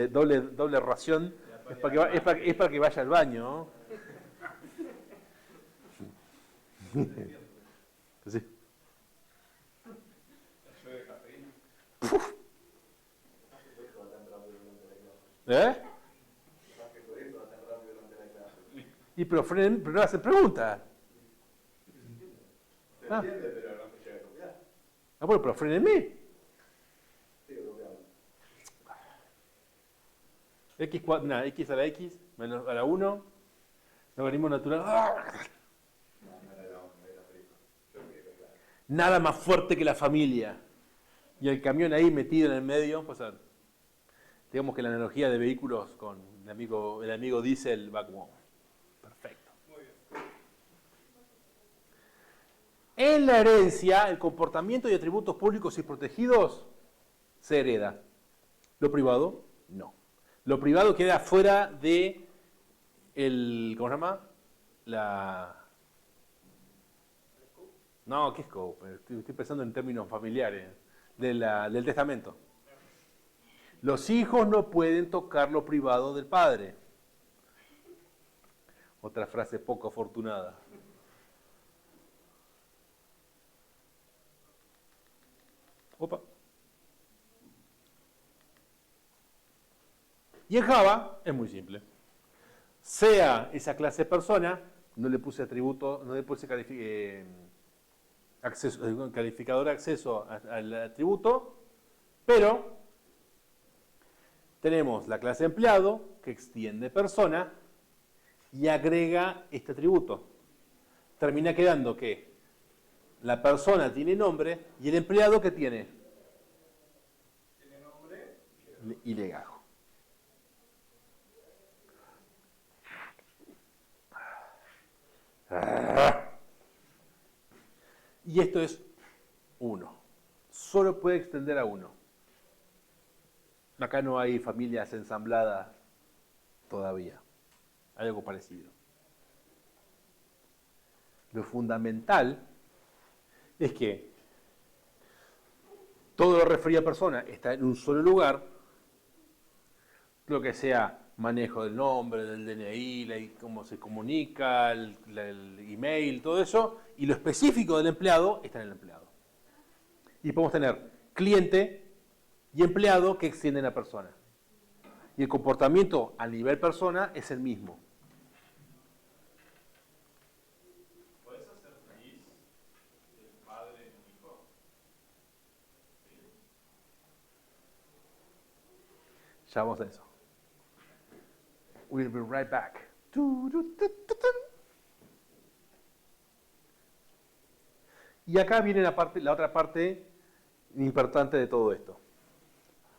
Doble ración es para que vaya al baño, ¿no? Sí. ¿Eh? Y pero no hacen preguntas. Bueno, pero frenenme. X a la X menos a la 1, logaritmo natural. Nada más fuerte que la familia. Y el camión ahí metido en el medio, pues digamos que la analogía de vehículos con el amigo Diesel va como perfecto. Muy bien. En la herencia, el comportamiento y atributos públicos y protegidos se hereda. Lo privado, no. Lo privado queda fuera de ¿cómo se llama? No, ¿qué scope? Estoy pensando en términos familiares, del testamento. Los hijos no pueden tocar lo privado del padre. Otra frase poco afortunada. Opa. Y en Java es muy simple. Sea esa clase de persona, no le puse atributo, no le puse calificador de acceso al atributo, pero tenemos la clase empleado que extiende persona y agrega este atributo. Termina quedando que la persona tiene nombre y el empleado ¿qué tiene? Tiene nombre. Y legajo. Y esto es 1. Solo puede extender a 1. Acá no hay familias ensambladas todavía. Hay algo parecido. Lo fundamental es que todo lo referido a persona está en un solo lugar, lo que sea manejo del nombre, del DNI, cómo se comunica, el email, todo eso, y lo específico del empleado está en el empleado. Y podemos tener cliente y empleado que extienden a persona. Y el comportamiento a nivel persona es el mismo. ¿Puedes hacer feliz el padre de un hijo? Ya vamos a eso. We'll be right back. Y acá viene la otra parte importante de todo esto.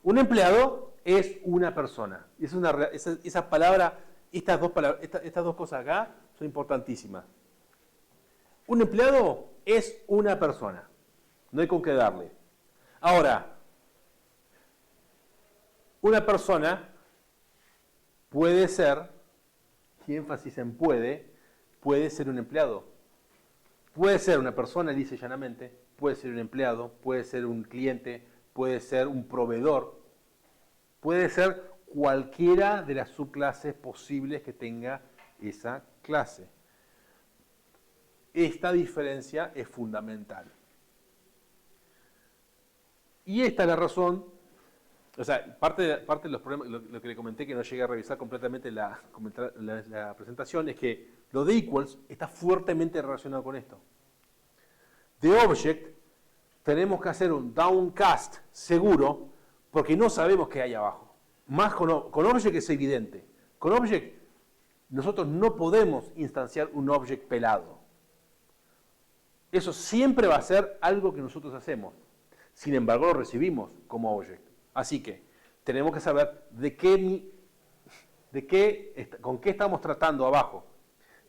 Un empleado es una persona. Esa palabra, estas dos cosas acá son importantísimas. Un empleado es una persona. No hay con qué darle. Ahora, una persona puede ser, y énfasis en puede ser un empleado. Puede ser una persona, dice llanamente, puede ser un empleado, puede ser un cliente, puede ser un proveedor, puede ser cualquiera de las subclases posibles que tenga esa clase. Esta diferencia es fundamental. Y esta es la razón, o sea, parte de los problemas, lo que le comenté que no llegué a revisar completamente la presentación, es que lo de equals está fuertemente relacionado con esto. De object tenemos que hacer un downcast seguro porque no sabemos qué hay abajo. Más con object es evidente. Con object nosotros no podemos instanciar un object pelado. Eso siempre va a ser algo que nosotros hacemos. Sin embargo, lo recibimos como object. Así que tenemos que saber con qué estamos tratando abajo.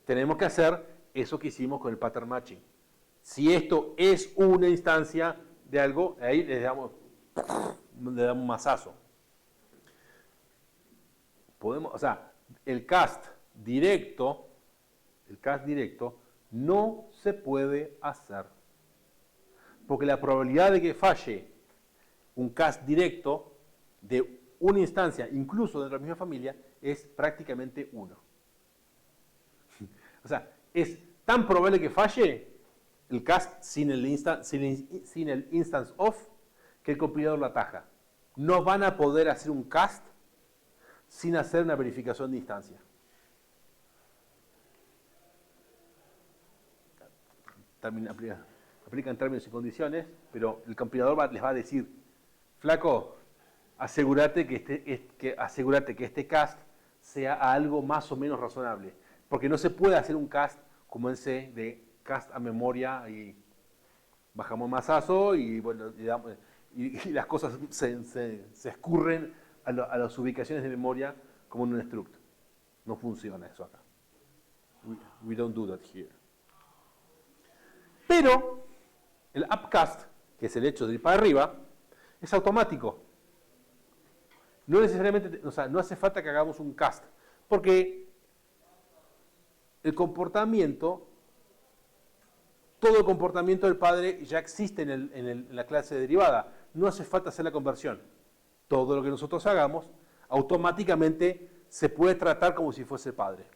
Tenemos que hacer eso que hicimos con el pattern matching. Si esto es una instancia de algo, ahí le damos un mazazo. El cast directo no se puede hacer. Porque la probabilidad de que falle un cast directo de una instancia, incluso dentro de la misma familia, es prácticamente 1. O sea, es tan probable que falle el cast sin el instance of que el compilador lo ataja. No van a poder hacer un cast sin hacer una verificación de instancia. Aplican términos y condiciones, pero el compilador les va a decir, flaco, asegúrate que este cast sea algo más o menos razonable. Porque no se puede hacer un cast como en C, de cast a memoria y bajamos masazo y, bueno, y las cosas se escurren a las ubicaciones de memoria como en un struct. No funciona eso acá. We don't do that here. Pero el upcast, que es el hecho de ir para arriba, es automático. No necesariamente, o sea, no hace falta que hagamos un cast, porque el comportamiento, todo el comportamiento del padre ya existe en la clase derivada. No hace falta hacer la conversión. Todo lo que nosotros hagamos automáticamente se puede tratar como si fuese padre.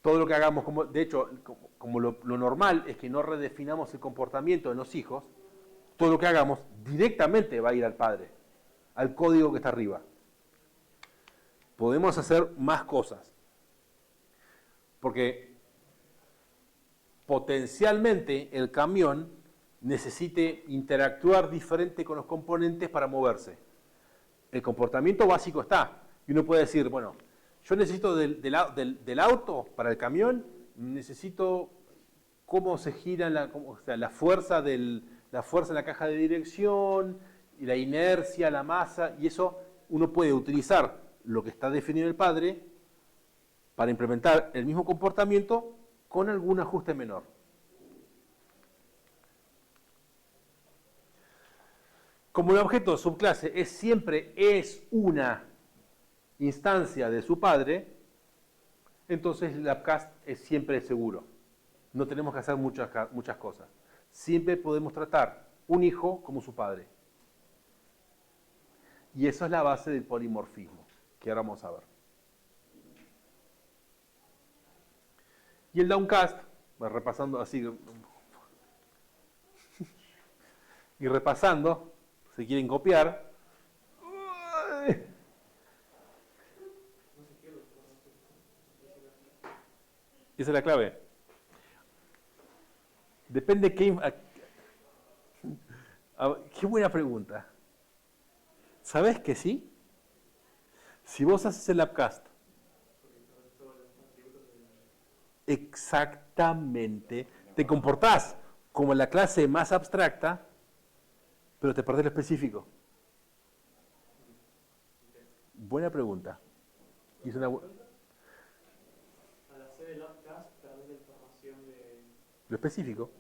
Todo lo que hagamos, de hecho, como lo normal es que no redefinamos el comportamiento de los hijos, todo lo que hagamos directamente va a ir al padre, al código que está arriba. Podemos hacer más cosas, porque potencialmente el camión necesite interactuar diferente con los componentes para moverse. El comportamiento básico está, y uno puede decir, bueno, yo necesito del auto para el camión, necesito cómo se gira la fuerza en la caja de dirección, y la inercia, la masa, y eso uno puede utilizar lo que está definido el padre para implementar el mismo comportamiento con algún ajuste menor. Como el objeto subclase siempre es una instancia de su padre, entonces el upcast es siempre seguro. No tenemos que hacer muchas cosas. Siempre podemos tratar un hijo como su padre. Y eso es la base del polimorfismo, que ahora vamos a ver. Y el downcast, repasando así, y repasando, si quieren copiar, esa es la clave. Depende qué buena pregunta. ¿Sabes que sí? Si vos haces el upcast, exactamente, te comportás como la clase más abstracta, pero te perdés lo específico. Buena pregunta. Al hacer el upcast, perdés la información de lo específico.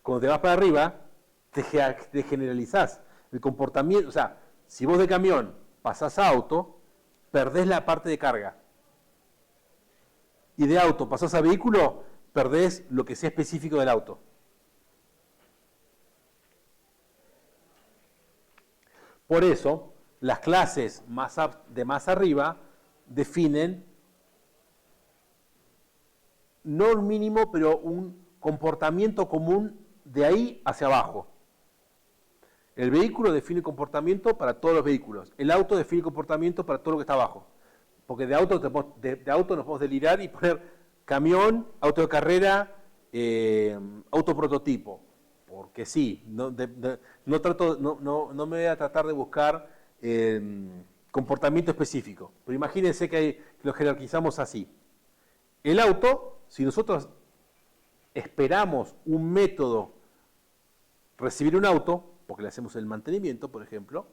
Cuando te vas para arriba, te generalizás. El comportamiento, o sea, si vos de camión pasás a auto, perdés la parte de carga. Y de auto pasás a vehículo, perdés lo que sea específico del auto. Por eso, las clases de más arriba definen no un mínimo, pero un comportamiento común de ahí hacia abajo. El vehículo define comportamiento para todos los vehículos. El auto define comportamiento para todo lo que está abajo. Porque de auto nos podemos delirar y poner camión, auto de carrera, auto prototipo. Porque sí, no me voy a tratar de buscar comportamiento específico. Pero imagínense que lo jerarquizamos así. El auto, si nosotros esperamos un método recibir un auto, porque le hacemos el mantenimiento, por ejemplo,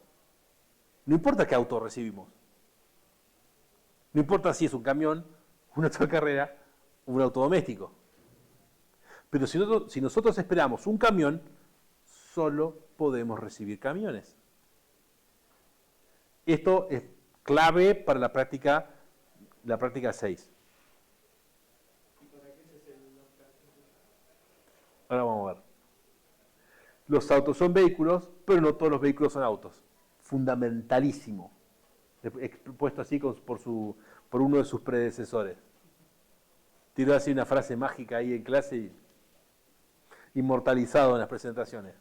no importa qué auto recibimos. No importa si es un camión, un auto de carrera, un auto doméstico. Pero si nosotros esperamos un camión, solo podemos recibir camiones. Esto es clave para la práctica 6. Ahora vamos a ver. Los autos son vehículos, pero no todos los vehículos son autos. Fundamentalísimo. Expuesto así por uno de sus predecesores. Tiró así una frase mágica ahí en clase y inmortalizado en las presentaciones.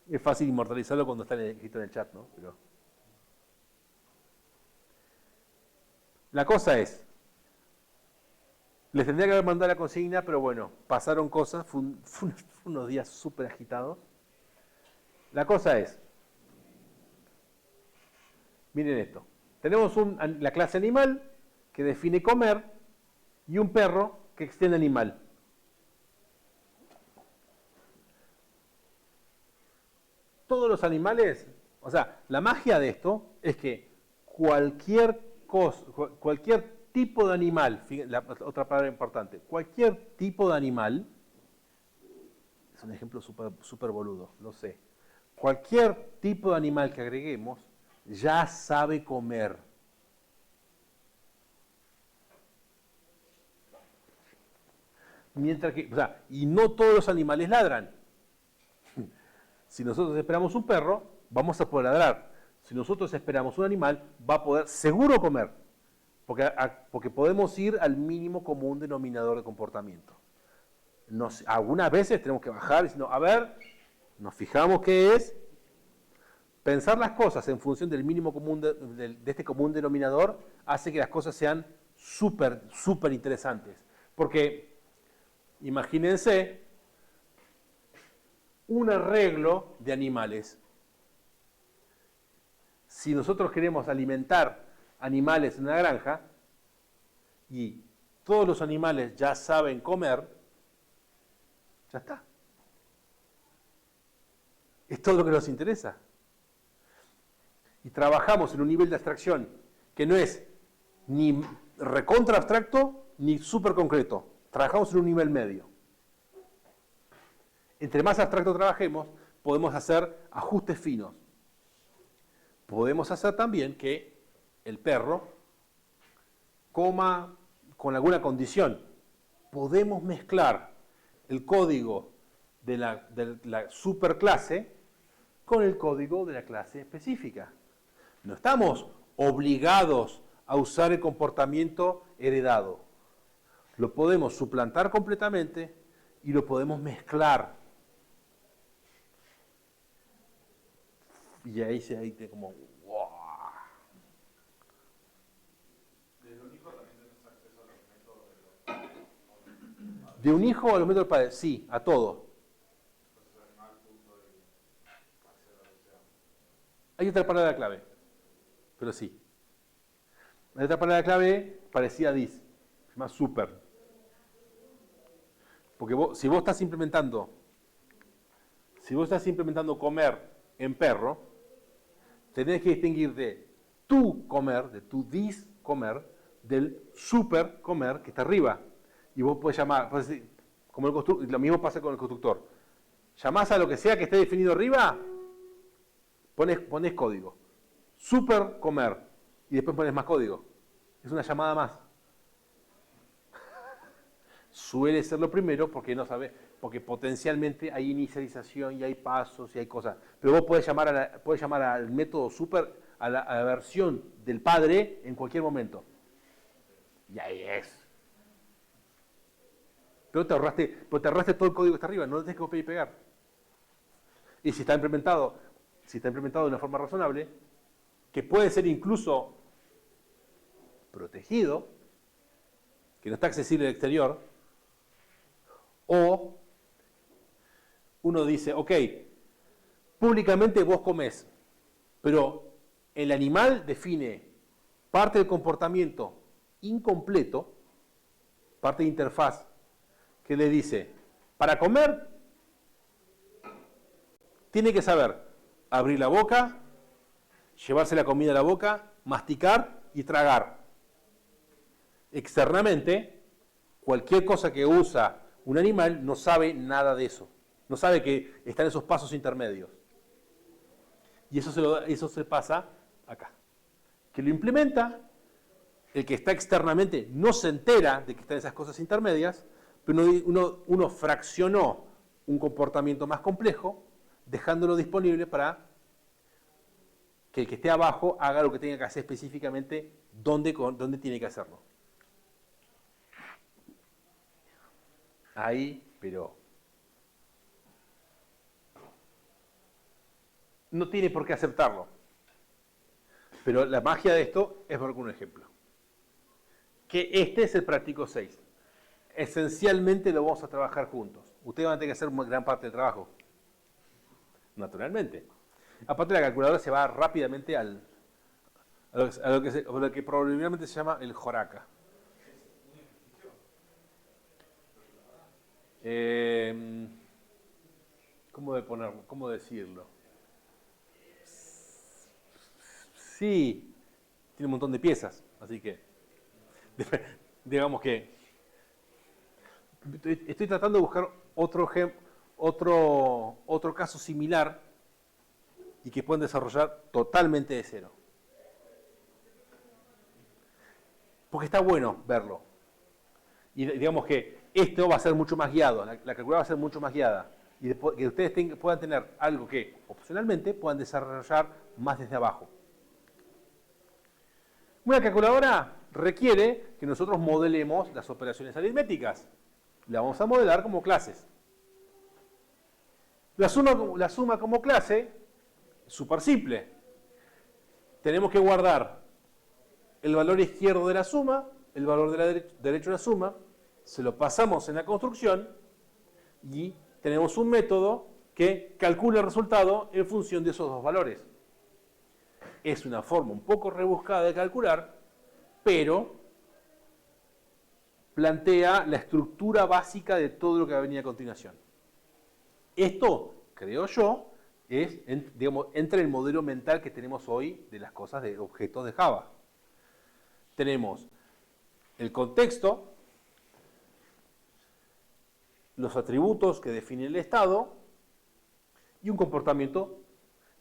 Es fácil inmortalizarlo cuando está escrito en el chat, ¿no? Pero la cosa es, Les tendría que haber mandado la consigna, pero bueno, pasaron cosas, fue unos días súper agitados. La cosa es, miren esto, tenemos la clase animal que define comer y un perro que extiende animal. Todos los animales, o sea, la magia de esto es que cualquier cosa, cualquier tipo de animal, otra palabra importante, cualquier tipo de animal, es un ejemplo súper boludo, lo sé, cualquier tipo de animal que agreguemos ya sabe comer. Mientras que, o sea, y no todos los animales ladran. Si nosotros esperamos un perro, vamos a poder ladrar. Si nosotros esperamos un animal, va a poder seguro comer. Porque podemos ir al mínimo común denominador de comportamiento. Algunas veces tenemos que bajar diciendo, a ver, nos fijamos qué es. Pensar las cosas en función del mínimo común de este común denominador hace que las cosas sean súper interesantes. Porque imagínense un arreglo de animales. Si nosotros queremos alimentar animales en una granja y todos los animales ya saben comer, ya está. Es todo lo que nos interesa. Y trabajamos en un nivel de abstracción que no es ni recontra abstracto ni súper concreto. Trabajamos en un nivel medio. Entre más abstracto trabajemos, podemos hacer ajustes finos. Podemos hacer también que el perro coma con alguna condición. Podemos mezclar el código de la superclase con el código de la clase específica. No estamos obligados a usar el comportamiento heredado. Lo podemos suplantar completamente y lo podemos mezclar. Y ahí te como, wow. ¿De un hijo también tenés acceso a los métodos de los padres? ¿De un hijo a los métodos del padre? Sí, a todo. Entonces animal, punto y acceder a lo que sea. Hay otra palabra clave, pero sí. Hay otra palabra clave parecida a this, se llama super. Porque si vos estás implementando comer en perro, tenés que distinguir de tu comer, de tu this comer, del super comer que está arriba. Y vos podés llamar, como lo mismo pasa con el constructor. Llamás a lo que sea que esté definido arriba, pones código. Super comer. Y después pones más código. Es una llamada más. Suele ser lo primero porque no sabe, porque potencialmente hay inicialización y hay pasos y hay cosas. Pero vos podés llamar al método super, a la versión del padre en cualquier momento. Y ahí es. Pero te ahorraste todo el código que está arriba, no lo tenés que copiar y pegar. Y si está implementado de una forma razonable, que puede ser incluso protegido, que no está accesible al exterior, o uno dice, ok, públicamente vos comés, pero el animal define parte del comportamiento incompleto, parte de interfaz, que le dice, para comer, tiene que saber abrir la boca, llevarse la comida a la boca, masticar y tragar. Externamente, cualquier cosa que usa un animal no sabe nada de eso. No sabe que están esos pasos intermedios. Y eso se pasa acá. Que lo implementa, el que está externamente no se entera de que están esas cosas intermedias, pero uno fraccionó un comportamiento más complejo, dejándolo disponible para que el que esté abajo haga lo que tenga que hacer específicamente dónde tiene que hacerlo. Ahí, pero no tiene por qué aceptarlo. Pero la magia de esto es por un ejemplo. Que este es el práctico 6. esencialmente lo vamos a trabajar juntos. Ustedes van a tener que hacer una gran parte del trabajo. Naturalmente. Aparte, la calculadora se va rápidamente a lo que probablemente se llama el Joraca. ¿Cómo decirlo? Sí, tiene un montón de piezas, así que digamos que estoy tratando de buscar otro caso similar y que puedan desarrollar totalmente de cero. Porque está bueno verlo. Y digamos que esto va a ser mucho más guiado, la calculadora va a ser mucho más guiada. Y después, que ustedes puedan tener algo que opcionalmente puedan desarrollar más desde abajo. Una calculadora requiere que nosotros modelemos las operaciones aritméticas. La vamos a modelar como clases. La suma como clase es súper simple. Tenemos que guardar el valor izquierdo de la suma, el valor derecho de la suma, se lo pasamos en la construcción y tenemos un método que calcula el resultado en función de esos dos valores. Es una forma un poco rebuscada de calcular, pero plantea la estructura básica de todo lo que va a venir a continuación. Esto, creo yo, es entre el modelo mental que tenemos hoy de las cosas de objetos de Java. Tenemos el contexto, los atributos que definen el estado y un comportamiento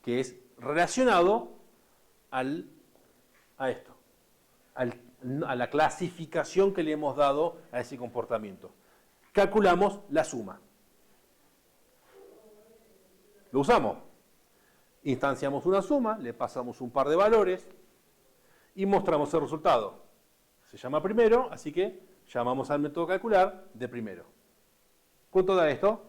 que es relacionado a la clasificación que le hemos dado a ese comportamiento. Calculamos la suma. Lo usamos. Instanciamos una suma, le pasamos un par de valores y mostramos el resultado. Se llama primero, así que llamamos al método calcular de primero. ¿Cuánto da esto?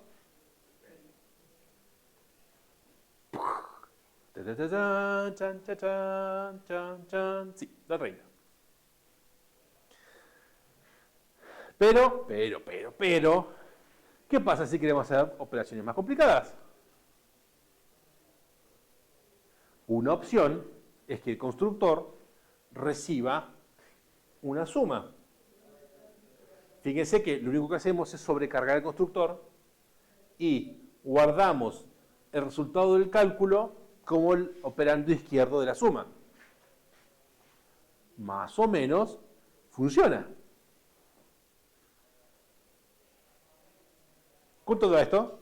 Sí, da 30. Pero, ¿qué pasa si queremos hacer operaciones más complicadas? Una opción es que el constructor reciba una suma. Fíjense que lo único que hacemos es sobrecargar el constructor y guardamos el resultado del cálculo como el operando izquierdo de la suma. Más o menos funciona. ¿Cuánto da esto?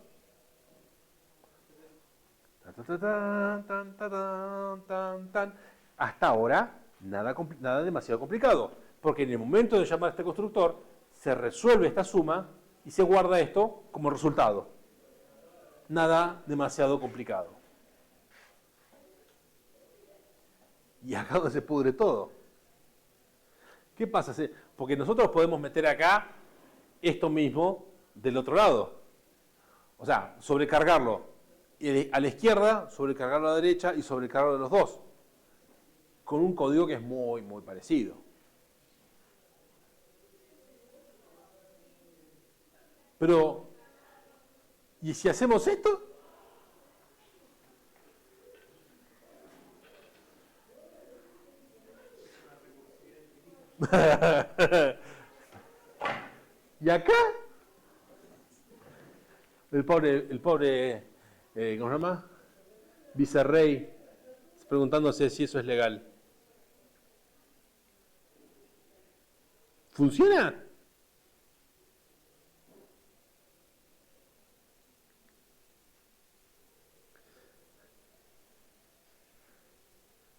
Hasta ahora, nada demasiado complicado, porque en el momento de llamar a este constructor, se resuelve esta suma y se guarda esto como resultado. Nada demasiado complicado. Y acá donde se pudre todo. ¿Qué pasa? Porque nosotros podemos meter acá esto mismo del otro lado. O sea, sobrecargarlo a la izquierda, sobrecargarlo a la derecha y sobrecargarlo a los dos. Con un código que es muy, muy parecido. Pero, ¿y si hacemos esto? ¿Y acá? El pobre, ¿cómo se llama? Vicerrey, preguntándose si eso es legal. ¿Funciona?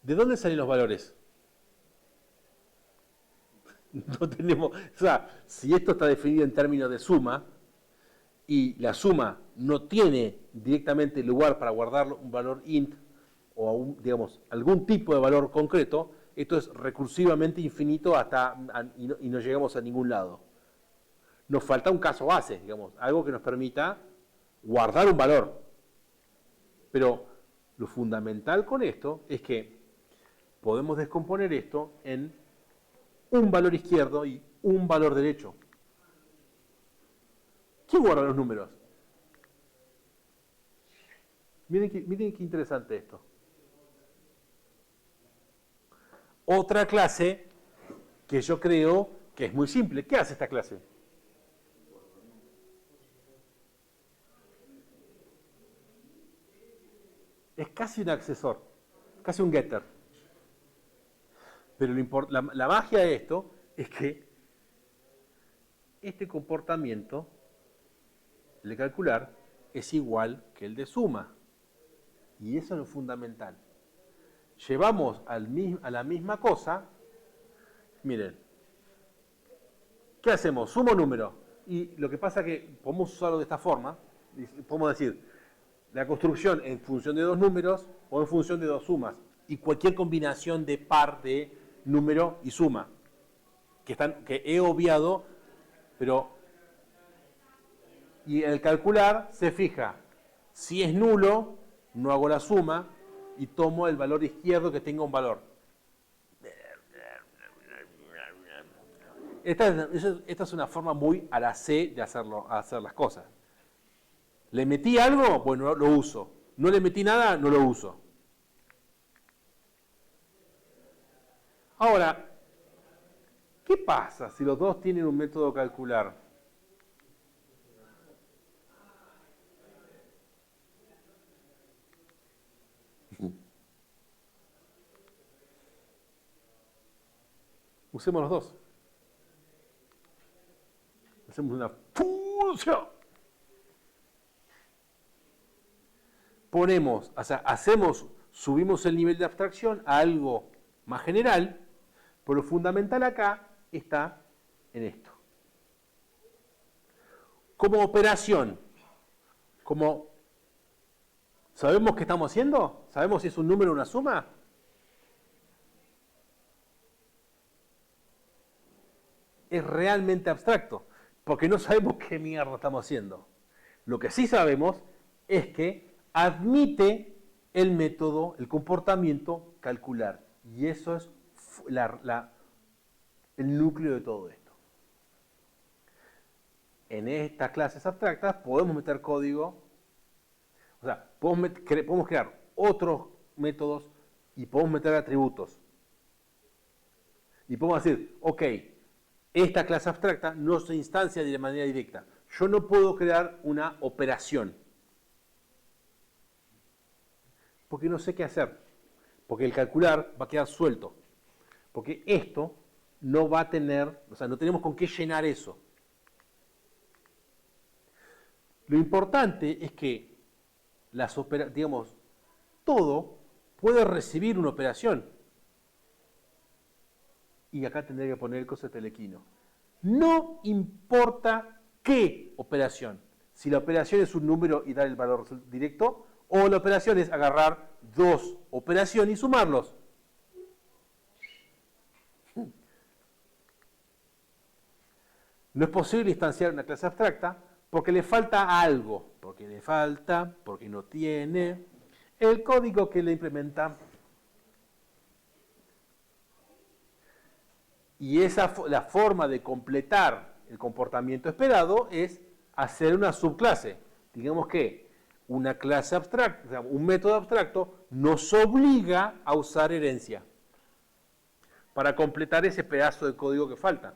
¿De dónde salen los valores? No tenemos, o sea, si esto está definido en términos de suma y la suma no tiene directamente lugar para guardar un valor int o digamos, algún tipo de valor concreto, esto es recursivamente infinito y no llegamos a ningún lado. Nos falta un caso base, digamos, algo que nos permita guardar un valor. Pero lo fundamental con esto es que podemos descomponer esto en un valor izquierdo y un valor derecho. ¿Quién guarda los números? Miren qué interesante esto. Otra clase que yo creo que es muy simple. ¿Qué hace esta clase? Es casi un accesor, casi un getter. Pero la magia de esto es que este comportamiento, el de calcular, es igual que el de suma. Y eso es lo fundamental. Llevamos a la misma cosa, miren, ¿qué hacemos? Sumo número. Y lo que pasa es que podemos usarlo de esta forma, podemos decir, la construcción en función de dos números o en función de dos sumas. Y cualquier combinación de par de número y suma, que he obviado, pero... Y el calcular se fija, si es nulo, no hago la suma y tomo el valor izquierdo que tenga un valor. Esta es una forma muy a la C de hacer las cosas. ¿Le metí algo? Bueno, lo uso. ¿No le metí nada? No lo uso. Ahora, ¿qué pasa si los dos tienen un método calcular? Usemos los dos. Hacemos una función. Subimos el nivel de abstracción a algo más general, pero lo fundamental acá está en esto. Como operación, ¿sabemos qué estamos haciendo? ¿Sabemos si es un número o una suma? Es realmente abstracto, porque no sabemos qué mierda estamos haciendo. Lo que sí sabemos es que admite el método, el comportamiento calcular. Y eso es el núcleo de todo esto. En estas clases abstractas podemos meter código, o sea, podemos crear otros métodos y podemos meter atributos. Y podemos decir, ok, esta clase abstracta no se instancia de manera directa. Yo no puedo crear una operación. Porque no sé qué hacer. Porque el calcular va a quedar suelto. Porque esto no va a tener, o sea, no tenemos con qué llenar eso. Lo importante es que todo puede recibir una operación. Y acá tendría que poner el coso de telequino. No importa qué operación. Si la operación es un número y dar el valor directo, o la operación es agarrar dos operaciones y sumarlos. No es posible instanciar una clase abstracta porque le falta algo. Porque no tiene el código que le implementa. Y la forma de completar el comportamiento esperado es hacer una subclase. Digamos que una clase abstracta, un método abstracto, nos obliga a usar herencia para completar ese pedazo de código que falta.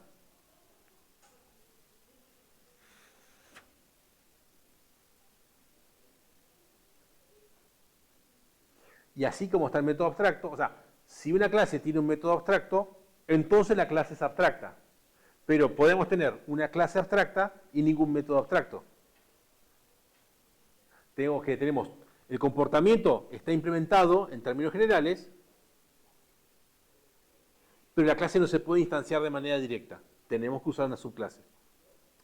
Y así como está el método abstracto, o sea, si una clase tiene un método abstracto, entonces la clase es abstracta. Pero podemos tener una clase abstracta y ningún método abstracto. Tenemos el comportamiento está implementado en términos generales, pero la clase no se puede instanciar de manera directa. Tenemos que usar una subclase.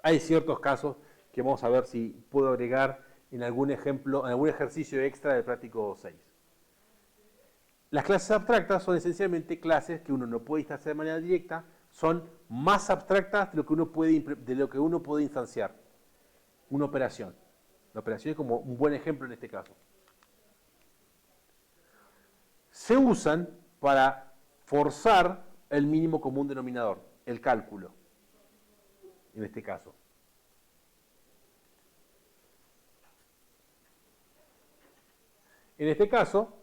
Hay ciertos casos que vamos a ver si puedo agregar en algún ejemplo, en algún ejercicio extra del práctico 6. Las clases abstractas son esencialmente clases que uno no puede instanciar de manera directa, son más abstractas de lo que uno puede instanciar. Una operación. La operación es como un buen ejemplo en este caso. Se usan para forzar el mínimo común denominador, el cálculo, en este caso. En este caso,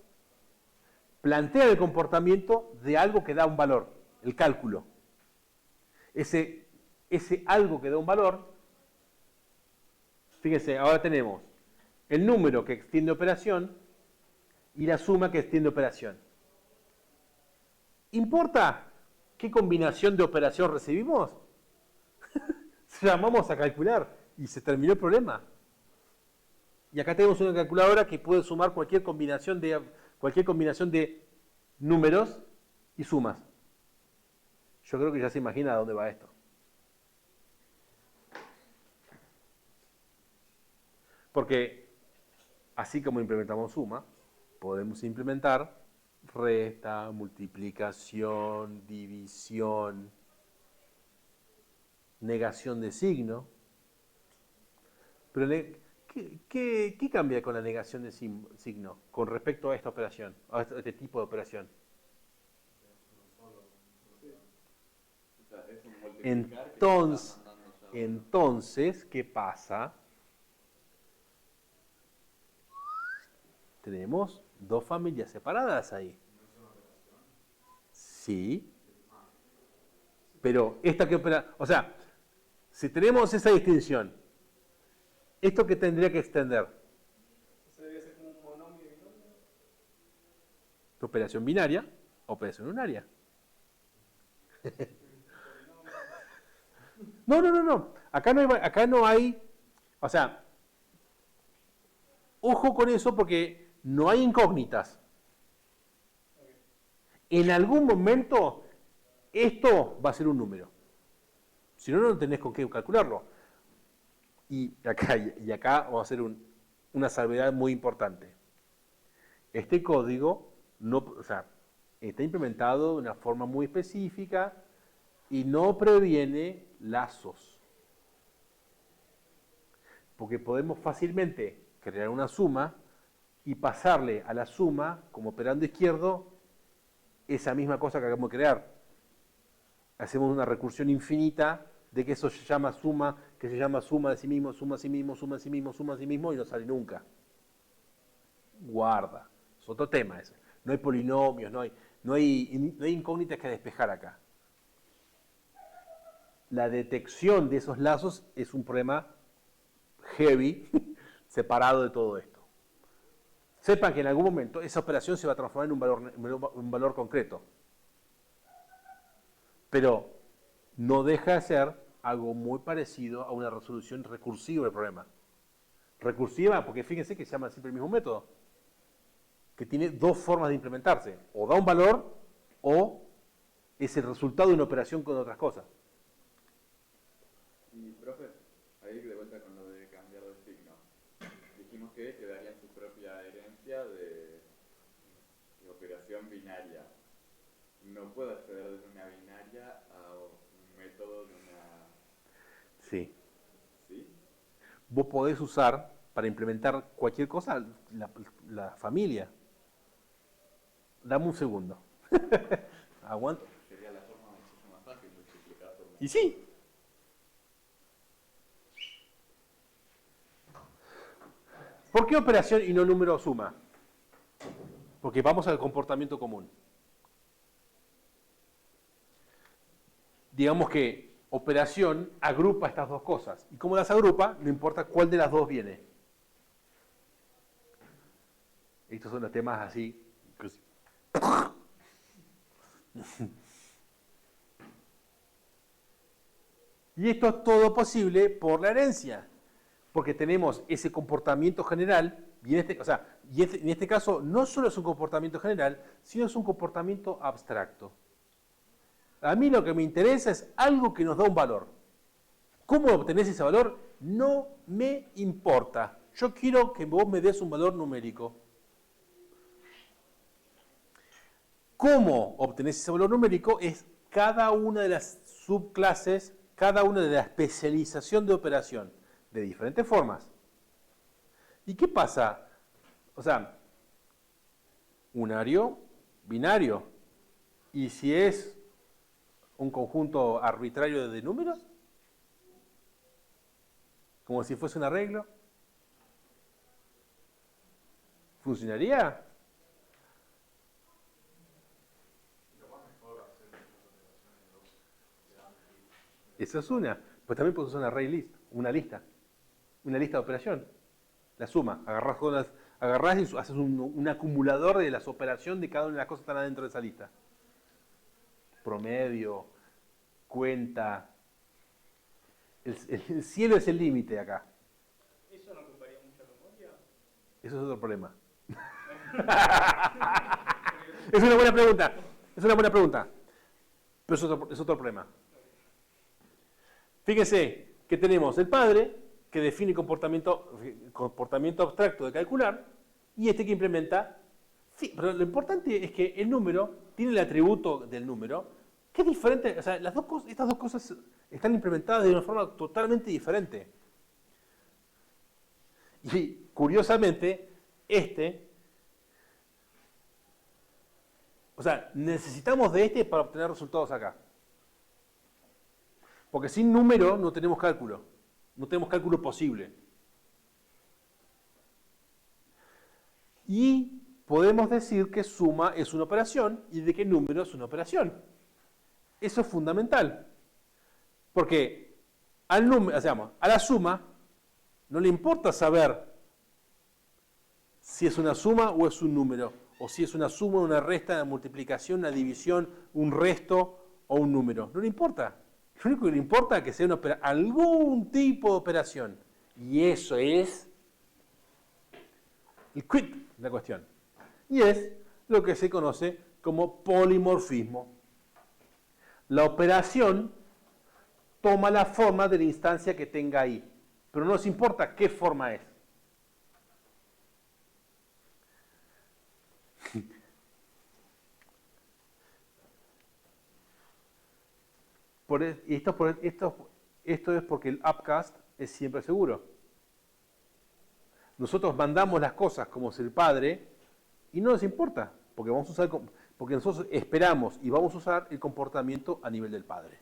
plantea el comportamiento de algo que da un valor, el cálculo. Ese algo que da un valor, fíjense, ahora tenemos el número que extiende operación y la suma que extiende operación. ¿Importa qué combinación de operación recibimos? Llamamos a calcular y se terminó el problema. Y acá tenemos una calculadora que puede sumar cualquier combinación de números y sumas. Yo creo que ya se imagina a dónde va esto. Porque así como implementamos suma, podemos implementar resta, multiplicación, división, negación de signo. Pero ¿qué cambia con la negación de signo con respecto a esta operación, a este tipo de operación? Entonces, ¿qué pasa? Tenemos dos familias separadas ahí. Sí. Pero esta que opera, o sea, si tenemos esa distinción, ¿esto qué tendría que extender? Eso debería ser como un monomio y binomio. Operación binaria, operación unaria. No. Acá no hay, o sea, ojo con eso porque no hay incógnitas. En algún momento esto va a ser un número. Si no, no tenés con qué calcularlo. Y acá vamos a hacer una salvedad muy importante. Este código está implementado de una forma muy específica y no previene lazos. Porque podemos fácilmente crear una suma y pasarle a la suma, como operando izquierdo, esa misma cosa que acabamos de crear. Hacemos una recursión infinita de que eso se llama suma, que se llama suma de sí mismo, suma a sí mismo, suma a sí mismo, suma a sí mismo, y no sale nunca. Guarda. Es otro tema ese. No hay polinomios, no hay incógnitas que despejar acá. La detección de esos lazos es un problema heavy, separado de todo esto. Sepan que en algún momento esa operación se va a transformar en un valor concreto. Pero no deja de ser algo muy parecido a una resolución recursiva del problema. Recursiva porque fíjense que se llama siempre el mismo método, que tiene dos formas de implementarse. O da un valor o es el resultado de una operación con otras cosas. Y, profe, ahí de vuelta con lo de cambiar de signo. Dijimos que quedaría en su propia herencia de operación binaria. No puedo acceder desde una binaria a un método de una... Sí. ¿Sí? Vos podés usar para implementar cualquier cosa la familia. Dame un segundo. Aguanta. Sería la forma mucho más fácil de multiplicar por Y sí. ¿Por qué operación y no número o suma? Porque vamos al comportamiento común. Digamos que operación agrupa estas dos cosas. Y como las agrupa, no importa cuál de las dos viene. Estos son los temas así. Y esto es todo posible por la herencia. Porque tenemos ese comportamiento general, y en este caso no solo es un comportamiento general, sino es un comportamiento abstracto. A mí lo que me interesa es algo que nos da un valor. ¿Cómo obtenés ese valor? No me importa. Yo quiero que vos me des un valor numérico. ¿Cómo obtenés ese valor numérico? Es cada una de las subclases, cada una de la especialización de operación, de diferentes formas. ¿Y qué pasa? O sea, unario, binario. ¿Y si es un conjunto arbitrario de números? Como si fuese un arreglo. ¿Funcionaría? Esa es una. Pues también puedes usar un array list, una lista de operación. La suma, agarrás y haces un acumulador de las operaciones de cada una de las cosas que están adentro de esa lista. Promedio, cuenta. El cielo es el límite acá. ¿Eso no ocuparía mucha memoria? Eso es otro problema. Es una buena pregunta. Es una buena pregunta. Pero es otro problema. Fíjense que tenemos el padre que define comportamiento abstracto de calcular y este que implementa. Sí, pero lo importante es que el número tiene el atributo del número que es diferente. O sea, estas dos cosas están implementadas de una forma totalmente diferente. Y curiosamente, o sea, necesitamos de este para obtener resultados acá. Porque sin número no tenemos cálculo. No tenemos cálculo posible. Y podemos decir que suma es una operación y de que número es una operación. Eso es fundamental. Porque a la suma no le importa saber si es una suma o es un número, o si es una suma, una resta, una multiplicación, una división, un resto o un número. No le importa. Lo único que le importa es que sea algún tipo de operación. Y eso es el quid de la cuestión. Y es lo que se conoce como polimorfismo. La operación toma la forma de la instancia que tenga ahí, pero no nos importa qué forma es. Esto es porque el upcast es siempre seguro. Nosotros mandamos las cosas como si el padre y no nos importa, porque nosotros esperamos y vamos a usar el comportamiento a nivel del padre.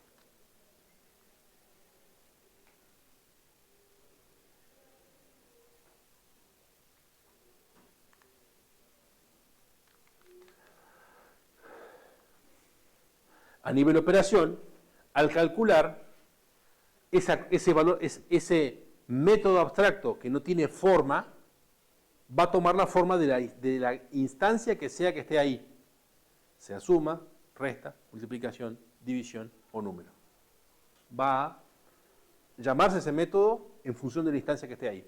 A nivel operación, al calcular ese método abstracto que no tiene forma, va a tomar la forma de la instancia que esté ahí, sea suma, resta, multiplicación, división o número. Va a llamarse ese método en función de la instancia que esté ahí.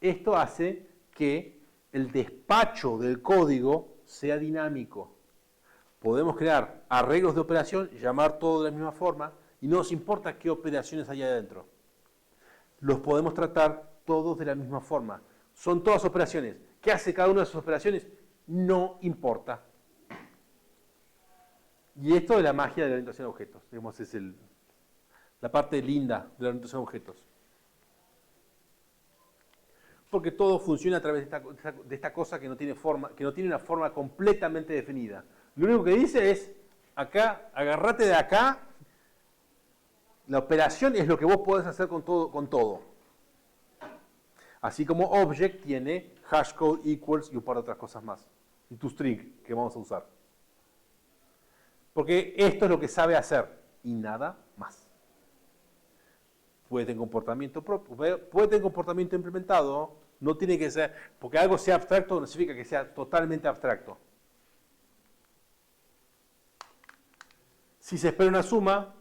Esto hace que el despacho del código sea dinámico. Podemos crear arreglos de operación, llamar todo de la misma forma, y no nos importa qué operaciones hay adentro. Los podemos tratar todos de la misma forma. Son todas operaciones. ¿Qué hace cada una de esas operaciones? No importa. Y esto es la magia de la orientación a objetos. Digamos, es la parte linda de la orientación a objetos. Porque todo funciona a través de esta cosa que no tiene forma, que no tiene una forma completamente definida. Lo único que dice es, acá, agárrate de acá, la operación es lo que vos podés hacer con todo. Así como object tiene hashcode, equals y un par de otras cosas más. Y tu string que vamos a usar. Porque esto es lo que sabe hacer y nada más. Puede tener comportamiento propio, puede tener comportamiento implementado, no tiene que ser, porque algo sea abstracto no significa que sea totalmente abstracto. Si se espera una suma,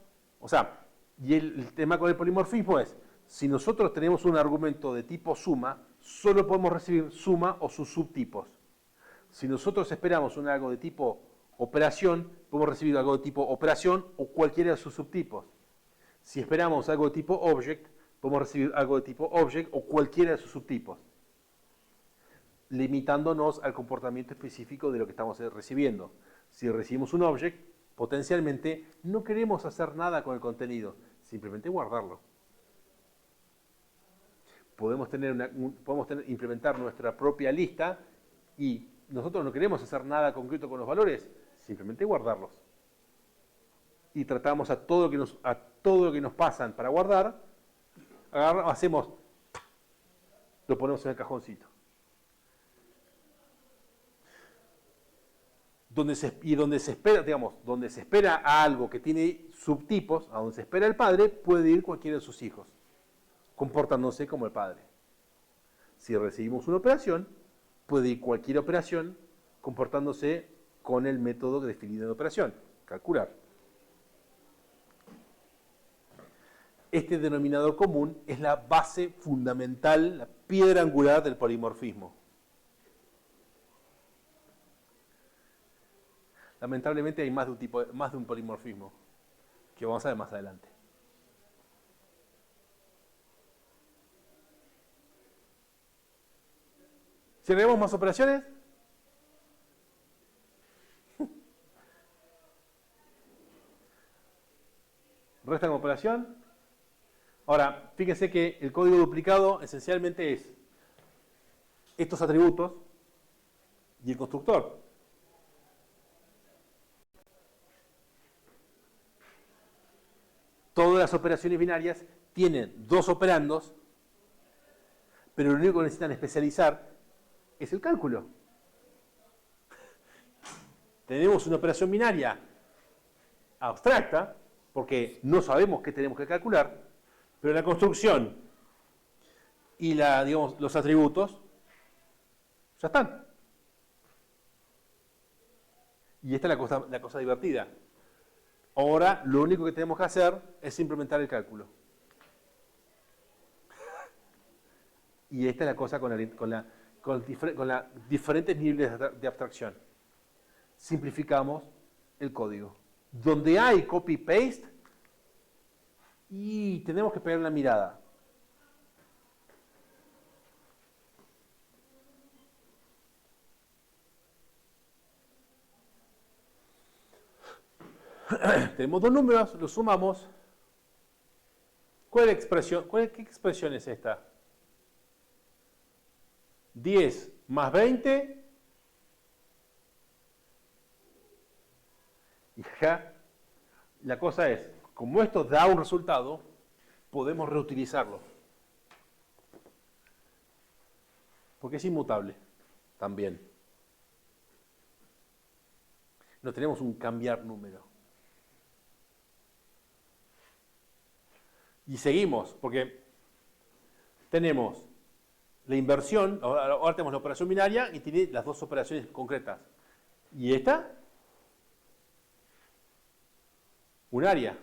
y el tema con el polimorfismo es, si nosotros tenemos un argumento de tipo suma, solo podemos recibir suma o sus subtipos. Si nosotros esperamos algo de tipo operación, podemos recibir algo de tipo operación o cualquiera de sus subtipos. Si esperamos algo de tipo object, podemos recibir algo de tipo object o cualquiera de sus subtipos, limitándonos al comportamiento específico de lo que estamos recibiendo. Si recibimos un object, potencialmente no queremos hacer nada con el contenido, simplemente guardarlo. Podemos implementar nuestra propia lista y nosotros no queremos hacer nada concreto con los valores, simplemente guardarlos. Y tratamos a todo lo que nos pasan para guardar, lo ponemos en el cajoncito. donde se espera, digamos, donde se espera a algo que tiene subtipos, a donde se espera el padre, puede ir cualquiera de sus hijos, comportándose como el padre. Si recibimos una operación, puede ir cualquier operación comportándose con el método definido en la operación, calcular. Este denominador común es la base fundamental, la piedra angular del polimorfismo. Lamentablemente hay más de un polimorfismo, que vamos a ver más adelante. Si agregamos más operaciones, restan operación. Ahora, fíjense que el código duplicado esencialmente es estos atributos y el constructor. Todas las operaciones binarias tienen dos operandos, pero lo único que necesitan especializar es el cálculo. Tenemos una operación binaria abstracta, porque no sabemos qué tenemos que calcular, pero la construcción y digamos, los atributos ya están. Y esta es la cosa divertida. Ahora lo único que tenemos que hacer es implementar el cálculo. Y esta es la cosa con los diferentes niveles de abstracción. Simplificamos el código. Donde hay copy-paste, y tenemos que pegar una mirada. Tenemos dos números, los sumamos. ¿Cuál es qué expresión es esta? 10 más 20. Y acá la cosa es, como esto da un resultado, podemos reutilizarlo. Porque es inmutable también. No tenemos un cambiar número. Y seguimos, porque tenemos la inversión, ahora tenemos la operación binaria y tiene las dos operaciones concretas. ¿Y esta? Un área.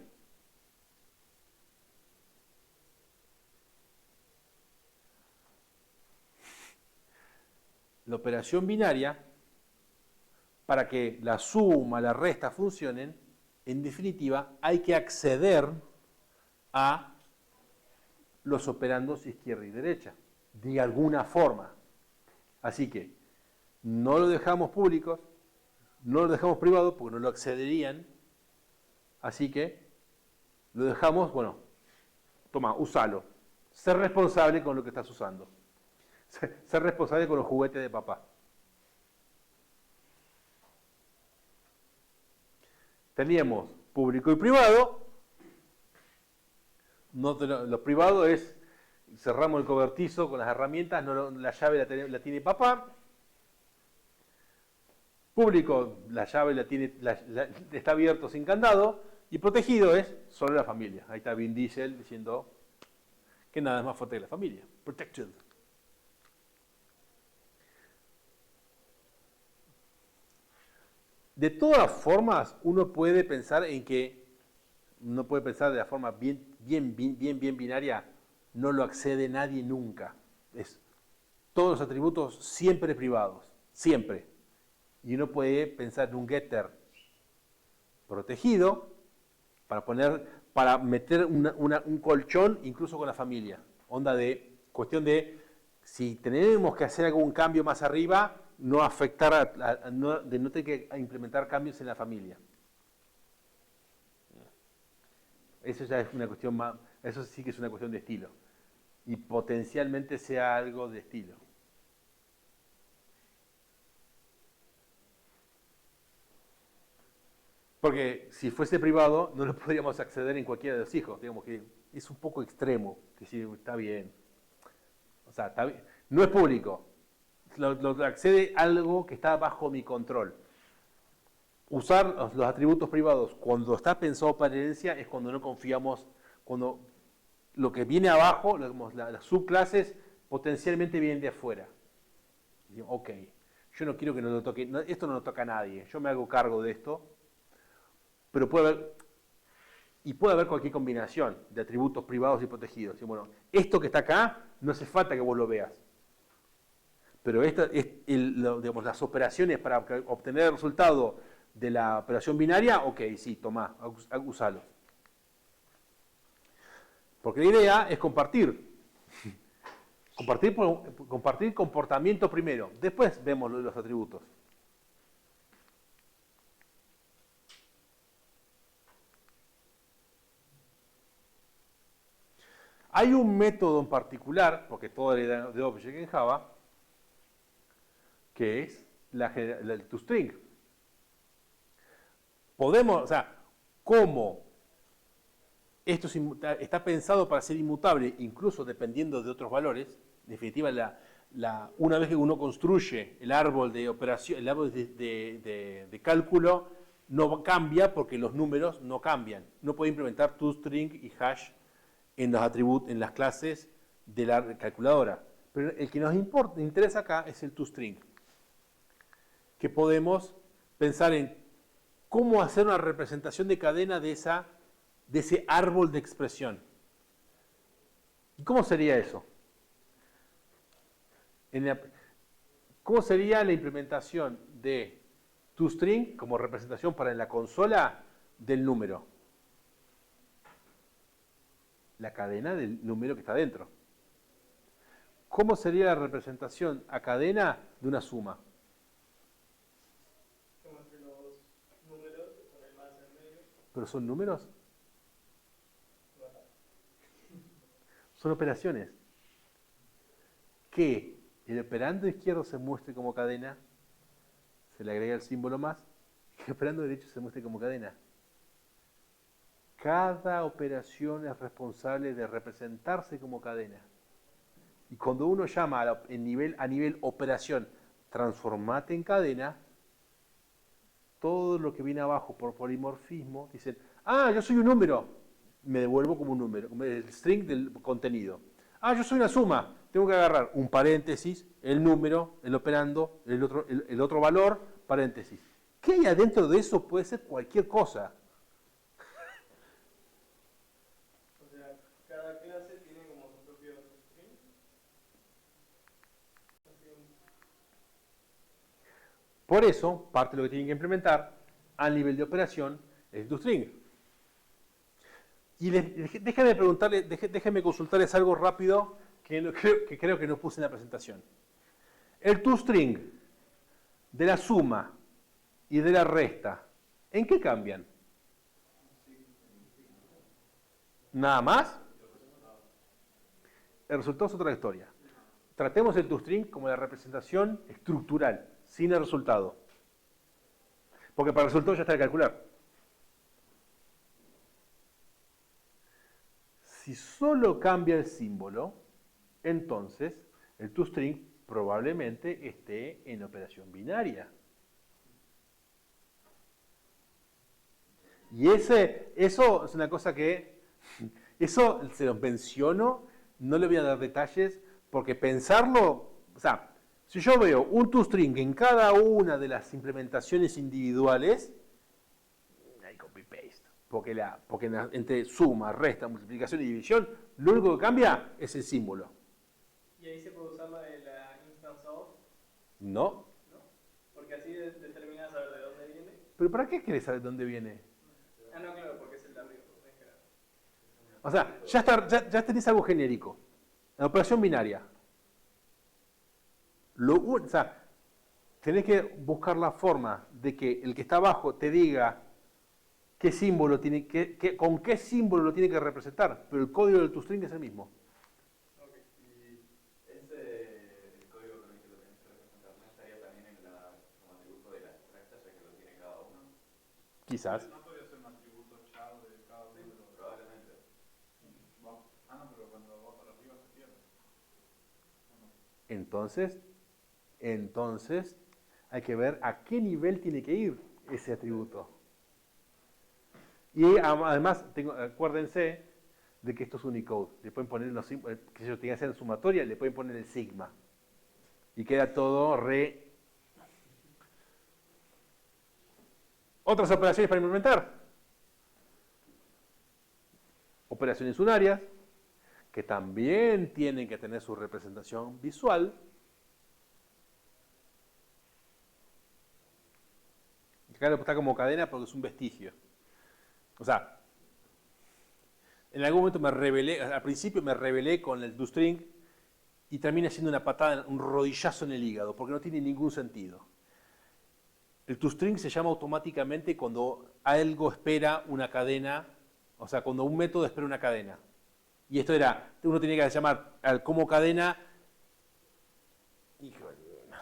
La operación binaria, para que la suma, la resta funcionen, en definitiva, hay que acceder a los operandos izquierda y derecha, de alguna forma. Así que no lo dejamos públicos, no lo dejamos privados porque no lo accederían. Así que lo dejamos, bueno, toma, úsalo. Ser responsable con lo que estás usando. Ser responsable con los juguetes de papá. Teníamos público y privado. Lo privado es, cerramos el cobertizo con las herramientas, la llave la tiene papá. Público, la llave está abierto sin candado. Y protegido es solo la familia. Ahí está Vin Diesel diciendo que nada es más fuerte que la familia. Protected. De todas formas, uno puede pensar en que, no puede pensar de la forma bien binaria, no lo accede nadie nunca. Es todos los atributos siempre privados, siempre. Y uno puede pensar en un getter protegido para meter un colchón incluso con la familia. Onda de, cuestión de, si tenemos que hacer algún cambio más arriba, no afectar, no tener que implementar cambios en la familia. Eso ya es una cuestión más, eso sí que es una cuestión de estilo. Y potencialmente sea algo de estilo. Porque si fuese privado, no lo podríamos acceder en cualquiera de los hijos. Digamos que es un poco extremo, que sí, está bien. O sea, está bien. No es público. Lo accede algo que está bajo mi control. usar los atributos privados cuando está pensado para herencia es cuando no confiamos, cuando lo que viene abajo, las subclases, potencialmente vienen de afuera. Digo, ok, yo no quiero que nos lo toque, esto no lo toca a nadie, yo me hago cargo de esto, pero puede haber cualquier combinación de atributos privados y protegidos. Y bueno, esto que está acá, no hace falta que vos lo veas. Pero digamos, las operaciones para obtener el resultado de la operación binaria, ok, sí, tomá, usalo. Porque la idea es compartir. Compartir comportamiento primero, después vemos lo de los atributos. Hay un método en particular, porque todo era de Object en Java, que es el toString. Podemos, o sea, como esto está pensado para ser inmutable, incluso dependiendo de otros valores, en definitiva, una vez que uno construye el árbol de operación, el árbol de cálculo, no cambia porque los números no cambian. No puede implementar toString y hash en los atributos, en las clases de la calculadora. Pero el que nos interesa acá es el toString, que podemos pensar en cómo hacer una representación de cadena de ese árbol de expresión. ¿Y cómo sería eso? ¿Cómo sería la implementación de toString como representación para la consola del número? La cadena del número que está dentro. ¿Cómo sería la representación a cadena de una suma? Como entre los números, con el más en medio. ¿Pero son números? Son operaciones. Que el operando izquierdo se muestre como cadena, se le agrega el símbolo más, y el operando derecho se muestre como cadena. Cada operación es responsable de representarse como cadena. Y cuando uno llama a nivel operación, transformate en cadena, todo lo que viene abajo por polimorfismo, dicen, yo soy un número, me devuelvo como un número, como el string del contenido. Yo soy una suma, tengo que agarrar un paréntesis, el número, el operando, el otro valor, paréntesis. ¿Qué hay adentro de eso? Puede ser cualquier cosa. O sea, cada clase tiene como su propio string. Por eso, parte de lo que tienen que implementar a nivel de operación es el toString. Y déjenme consultarles algo rápido que creo que no puse en la presentación. El toString de la suma y de la resta, ¿en qué cambian? ¿Nada más? El resultado es otra historia. Tratemos el toString como la representación estructural, sin el resultado. Porque para el resultado ya está el calcular. Si solo cambia el símbolo, entonces el toString probablemente esté en operación binaria. Y eso es una cosa que, eso se los menciono, no le voy a dar detalles, porque pensarlo, o sea, si yo veo un toString en cada una de las implementaciones individuales, hay copy-paste. Porque entre suma, resta, multiplicación y división, lo único que cambia es el símbolo. ¿Y ahí se puede usar la de la instance of? No. ¿No? Porque así determinas saber de dónde viene. ¿Pero para qué querés saber dónde viene? No, claro, porque es el de arriba. O sea, ya tenés algo genérico. La operación binaria. O sea, tenés que buscar la forma de que el que está abajo te diga qué símbolo tiene, con qué símbolo lo tiene que representar, pero el código del toString es el mismo. Ok, y ese código con el que lo tenés que representar, ¿no estaría también como atributo de las restas, ya que lo tiene cada uno? Quizás. ¿No podría ser un atributo char de cada número? Probablemente. No, pero cuando va para arriba se pierde. ¿O no? Entonces hay que ver a qué nivel tiene que ir. ese atributo. Y además, acuérdense de que esto es Unicode. Le pueden poner los símbolos, que ellos tengan que hacer en sumatoria, le pueden poner el sigma. Y queda todo re... Otras operaciones para implementar. Operaciones unarias, que también tienen que tener su representación visual. Acá está como cadena porque es un vestigio. O sea, en algún momento me rebelé, al principio me rebelé con el toString y termina siendo una patada, un rodillazo en el hígado, porque no tiene ningún sentido. El toString se llama automáticamente cuando algo espera una cadena, o sea, cuando un método espera una cadena. Y esto era, uno tenía que llamar como cadena,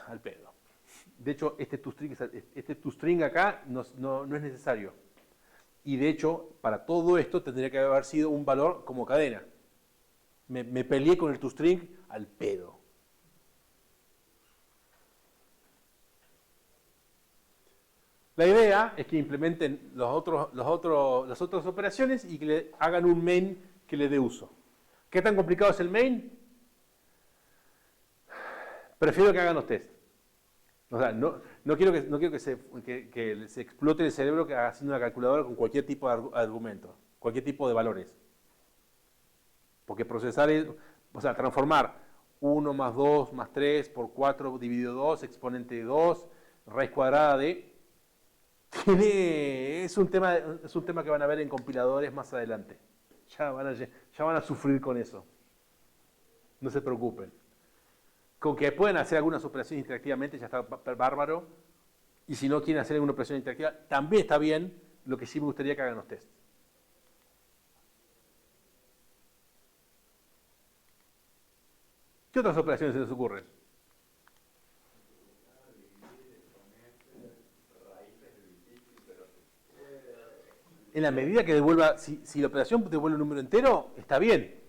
al pedo. De hecho, este toString acá no es necesario. Y de hecho, para todo esto tendría que haber sido un valor como cadena. Me peleé con el toString al pedo. La idea es que implementen las otras operaciones y que le hagan un main que le dé uso. ¿Qué tan complicado es el main? Prefiero que hagan los tests. O sea, no quiero que se explote el cerebro haciendo una calculadora con cualquier tipo de argumento, cualquier tipo de valores. Porque procesar es, o sea, transformar 1 más 2 más 3 por 4 dividido 2, exponente de 2, raíz cuadrada de... es un tema que van a ver en compiladores más adelante. Ya van a sufrir con eso. No se preocupen. Con que pueden hacer algunas operaciones interactivamente ya está bárbaro. Y si no quieren hacer alguna operación interactiva, también está bien. Lo que sí me gustaría que hagan los tests. ¿Qué otras operaciones se les ocurren? En la medida que devuelva, si la operación devuelve un número entero, está bien.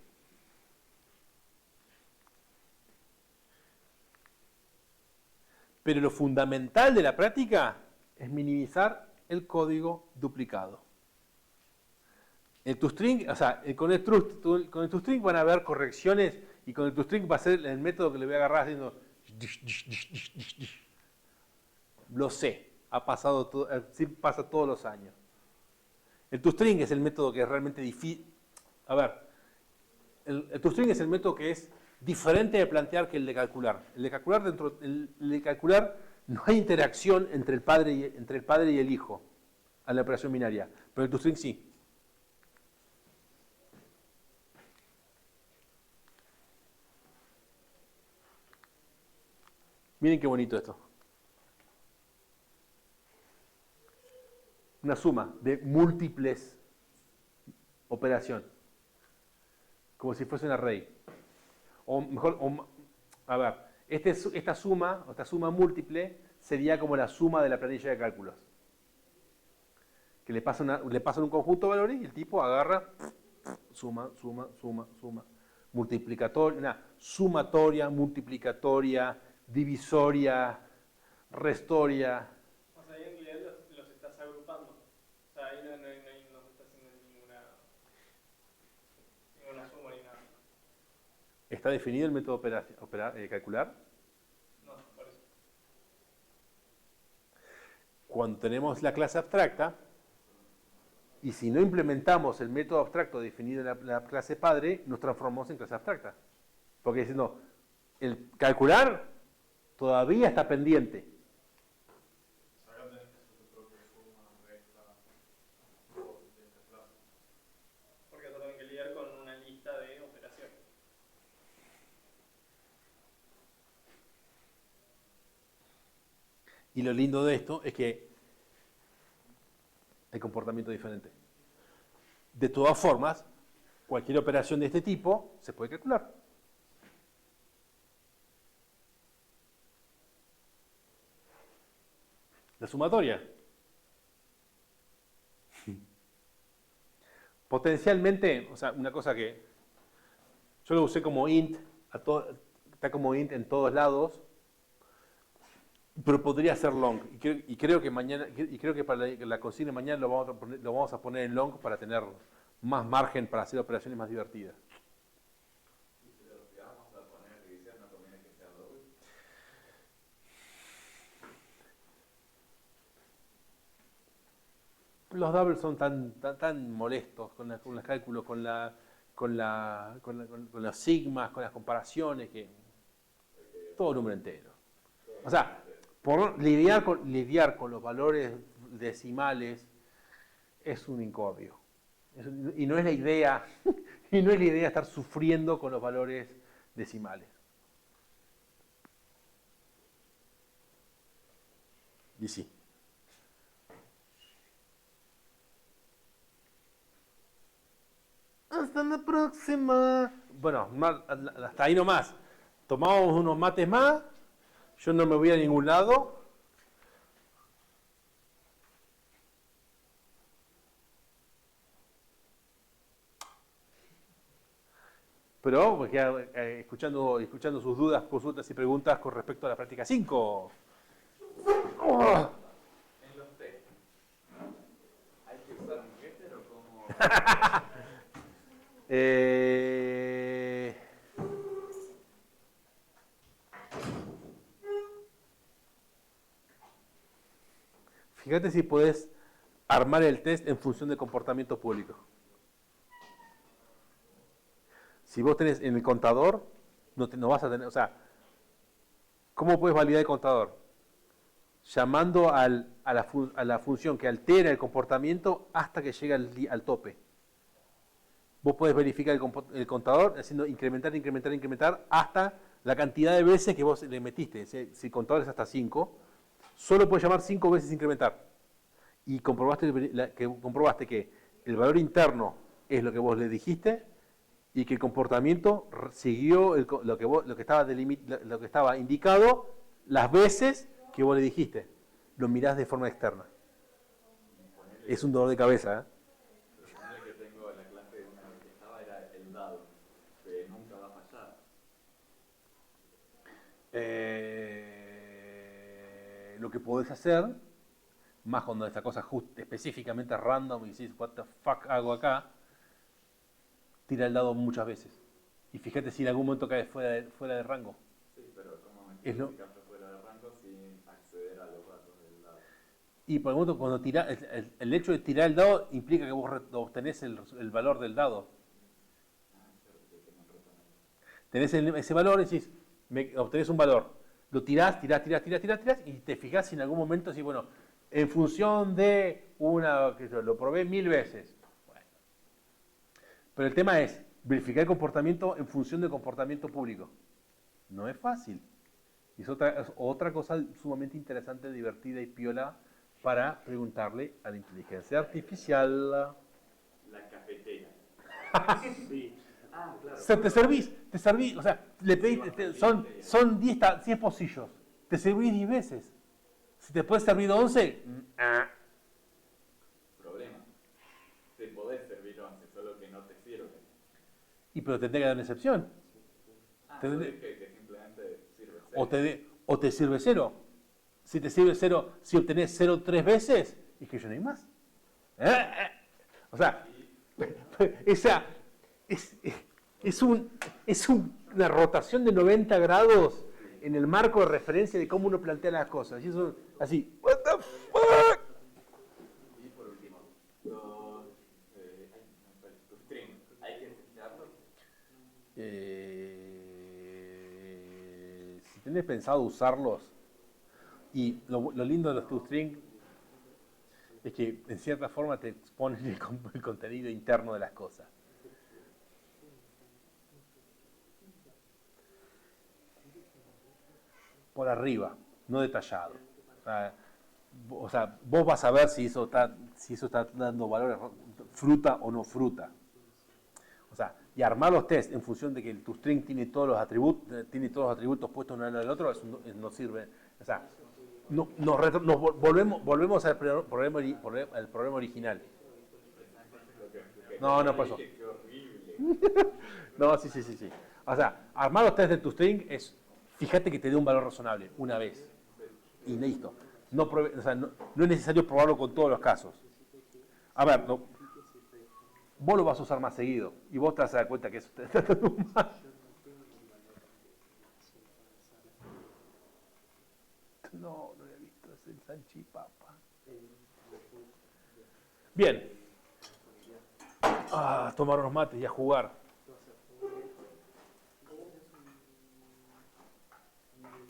Pero lo fundamental de la práctica es minimizar el código duplicado. El toString, o sea, con el toString van a haber correcciones y con el toString va a ser el método que le voy a agarrar haciendo... Lo sé, ha pasado pasa todos los años. El toString es el método que es realmente difícil. A ver, el toString es el método que es diferente de plantear que el de calcular. El de calcular no hay interacción entre el padre y el hijo a la operación binaria, pero el toString sí. Miren qué bonito esto. Una suma de múltiples operaciones. Como si fuese un array. O mejor, a ver, esta suma múltiple sería como la suma de la planilla de cálculos. Que le pasan un conjunto de valores y el tipo agarra, suma. Multiplicatoria, sumatoria, multiplicatoria, divisoria, restoria. O sea, ahí en realidad los estás agrupando. O sea, ahí no estás haciendo ninguna suma ni nada. ¿Está definido el método calcular? No, por eso. Cuando tenemos la clase abstracta, y si no implementamos el método abstracto definido en la clase padre, nos transformamos en clase abstracta. Porque diciendo, el calcular todavía está pendiente. Porque eso tienen que lidiar con una lista de operaciones. Y lo lindo de esto es que hay comportamiento diferente. De todas formas, cualquier operación de este tipo se puede calcular. La sumatoria. Potencialmente, o sea, una cosa que yo lo usé como int, está como int en todos lados. Pero podría ser long. Y creo que mañana, y creo que para la consigna mañana lo vamos a poner en long para tener más margen para hacer operaciones más divertidas. Pero si vamos a poner división, no conviene que sea doble. Los doubles son tan molestos con los cálculos, con los sigmas, con las comparaciones, que todo número entero. O sea, lidiar con los valores decimales es un incordio. Y no es la idea, estar sufriendo con los valores decimales. Y sí. Hasta la próxima. Bueno, hasta ahí nomás. Tomamos unos mates más. Yo no me voy a ningún lado. Pero pues, escuchando sus dudas, consultas y preguntas con respecto a la práctica 5. En los test, ¿hay que usar un getter o cómo? Fíjate si puedes armar el test en función de comportamiento público. Si vos tenés en el contador, no vas a tener, o sea, ¿cómo puedes validar el contador? Llamando a la función que altera el comportamiento hasta que llega al tope. Vos podés verificar el contador haciendo incrementar hasta la cantidad de veces que vos le metiste. Si el contador es hasta 5, solo puedes llamar 5 veces incrementar. Y comprobaste que el valor interno es lo que vos le dijiste y que el comportamiento siguió lo que estaba indicado las veces que vos le dijiste. Lo mirás de forma externa. Es un dolor de cabeza, ¿eh? Lo que tengo en la clase de una vez que estaba era el dado, que nunca va a fallar. Lo que podés hacer, más cuando esta cosa específicamente random y decís, what the fuck hago acá, tira el dado muchas veces. Y fíjate si en algún momento cae fuera de rango. Sí, pero ¿cómo me Es lo- clasificaste fuera de rango sin acceder a los datos del dado? Y por el momento cuando el hecho de tirar el dado implica que vos obtenés el valor del dado. Tenés ese valor y decís, obtenés un valor. Lo tirás y te fijás si en algún momento, si bueno, en función de lo probé 1000 veces. Bueno. Pero el tema es verificar el comportamiento en función del comportamiento público. No es fácil. Y es otra cosa sumamente interesante, divertida y piola para preguntarle a la inteligencia artificial. La cafetera. Sí. Ah, claro. O sea, te servís, o sea, le pedís, son 10 pocillos, te servís 10 veces. Si te puedes servir 11, Problema. Te podés servir 11, solo que no te sirve. pero tendré que dar una excepción. Ah, Te- yo dije que simplemente sirve 0. O te sirve 0. Si te sirve 0, si obtenés 0 3 veces, es que yo no hay más. O sea, es una rotación de 90 grados en el marco de referencia de cómo uno plantea las cosas. Y eso, así, what the fuck. Y por último, tus strings, ¿hay que desecharlos? Si tenés pensado usarlos, y lo lindo de los toString es que en cierta forma te exponen el contenido interno de las cosas. Por arriba, no detallado. O sea, vos vas a ver si eso está dando valor, fruta o no fruta. O sea, y armar los tests en función de que tu string tiene todos los atributos puestos uno en el otro, eso no sirve. O sea, volvemos al problema original. No pasó. Qué horrible. No, sí. O sea, armar los tests de tu string es, fíjate que te dé un valor razonable, una vez. y listo. No, o sea, no es necesario probarlo con todos los casos. A ver, vos lo vas a usar más seguido y vos te vas a dar cuenta que eso te está dando mal. No lo he visto, es el salchipapa. Bien. Tomar unos mates y a jugar.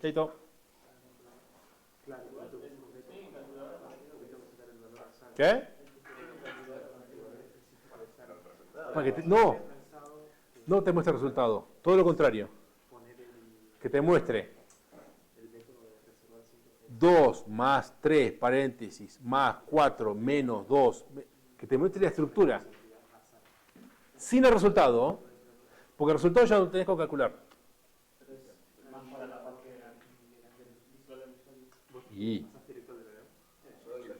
Chaito. ¿Qué? No te muestra el resultado. Todo lo contrario. Que te muestre 2 más 3, paréntesis, más 4, menos 2. Que te muestre la estructura. Sin el resultado, porque el resultado ya lo tenés que calcular. Y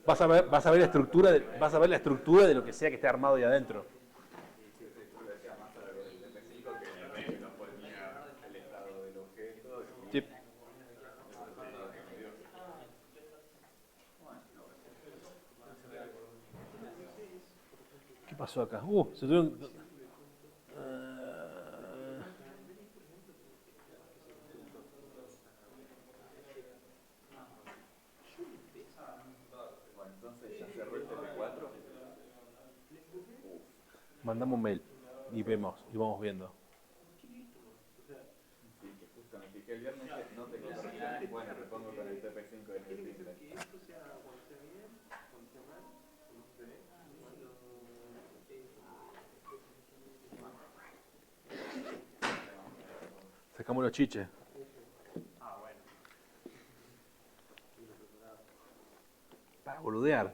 vas a ver la estructura de lo que sea que esté armado ahí adentro. Sí. ¿Qué pasó acá? Se tuvieron... Mandamos un mail y vamos viendo. Sí, que justo me fijé el viernes que no tengo correcciones. Bueno, me pongo con el TP5 en el display. Sacamos los chiches. Para boludear.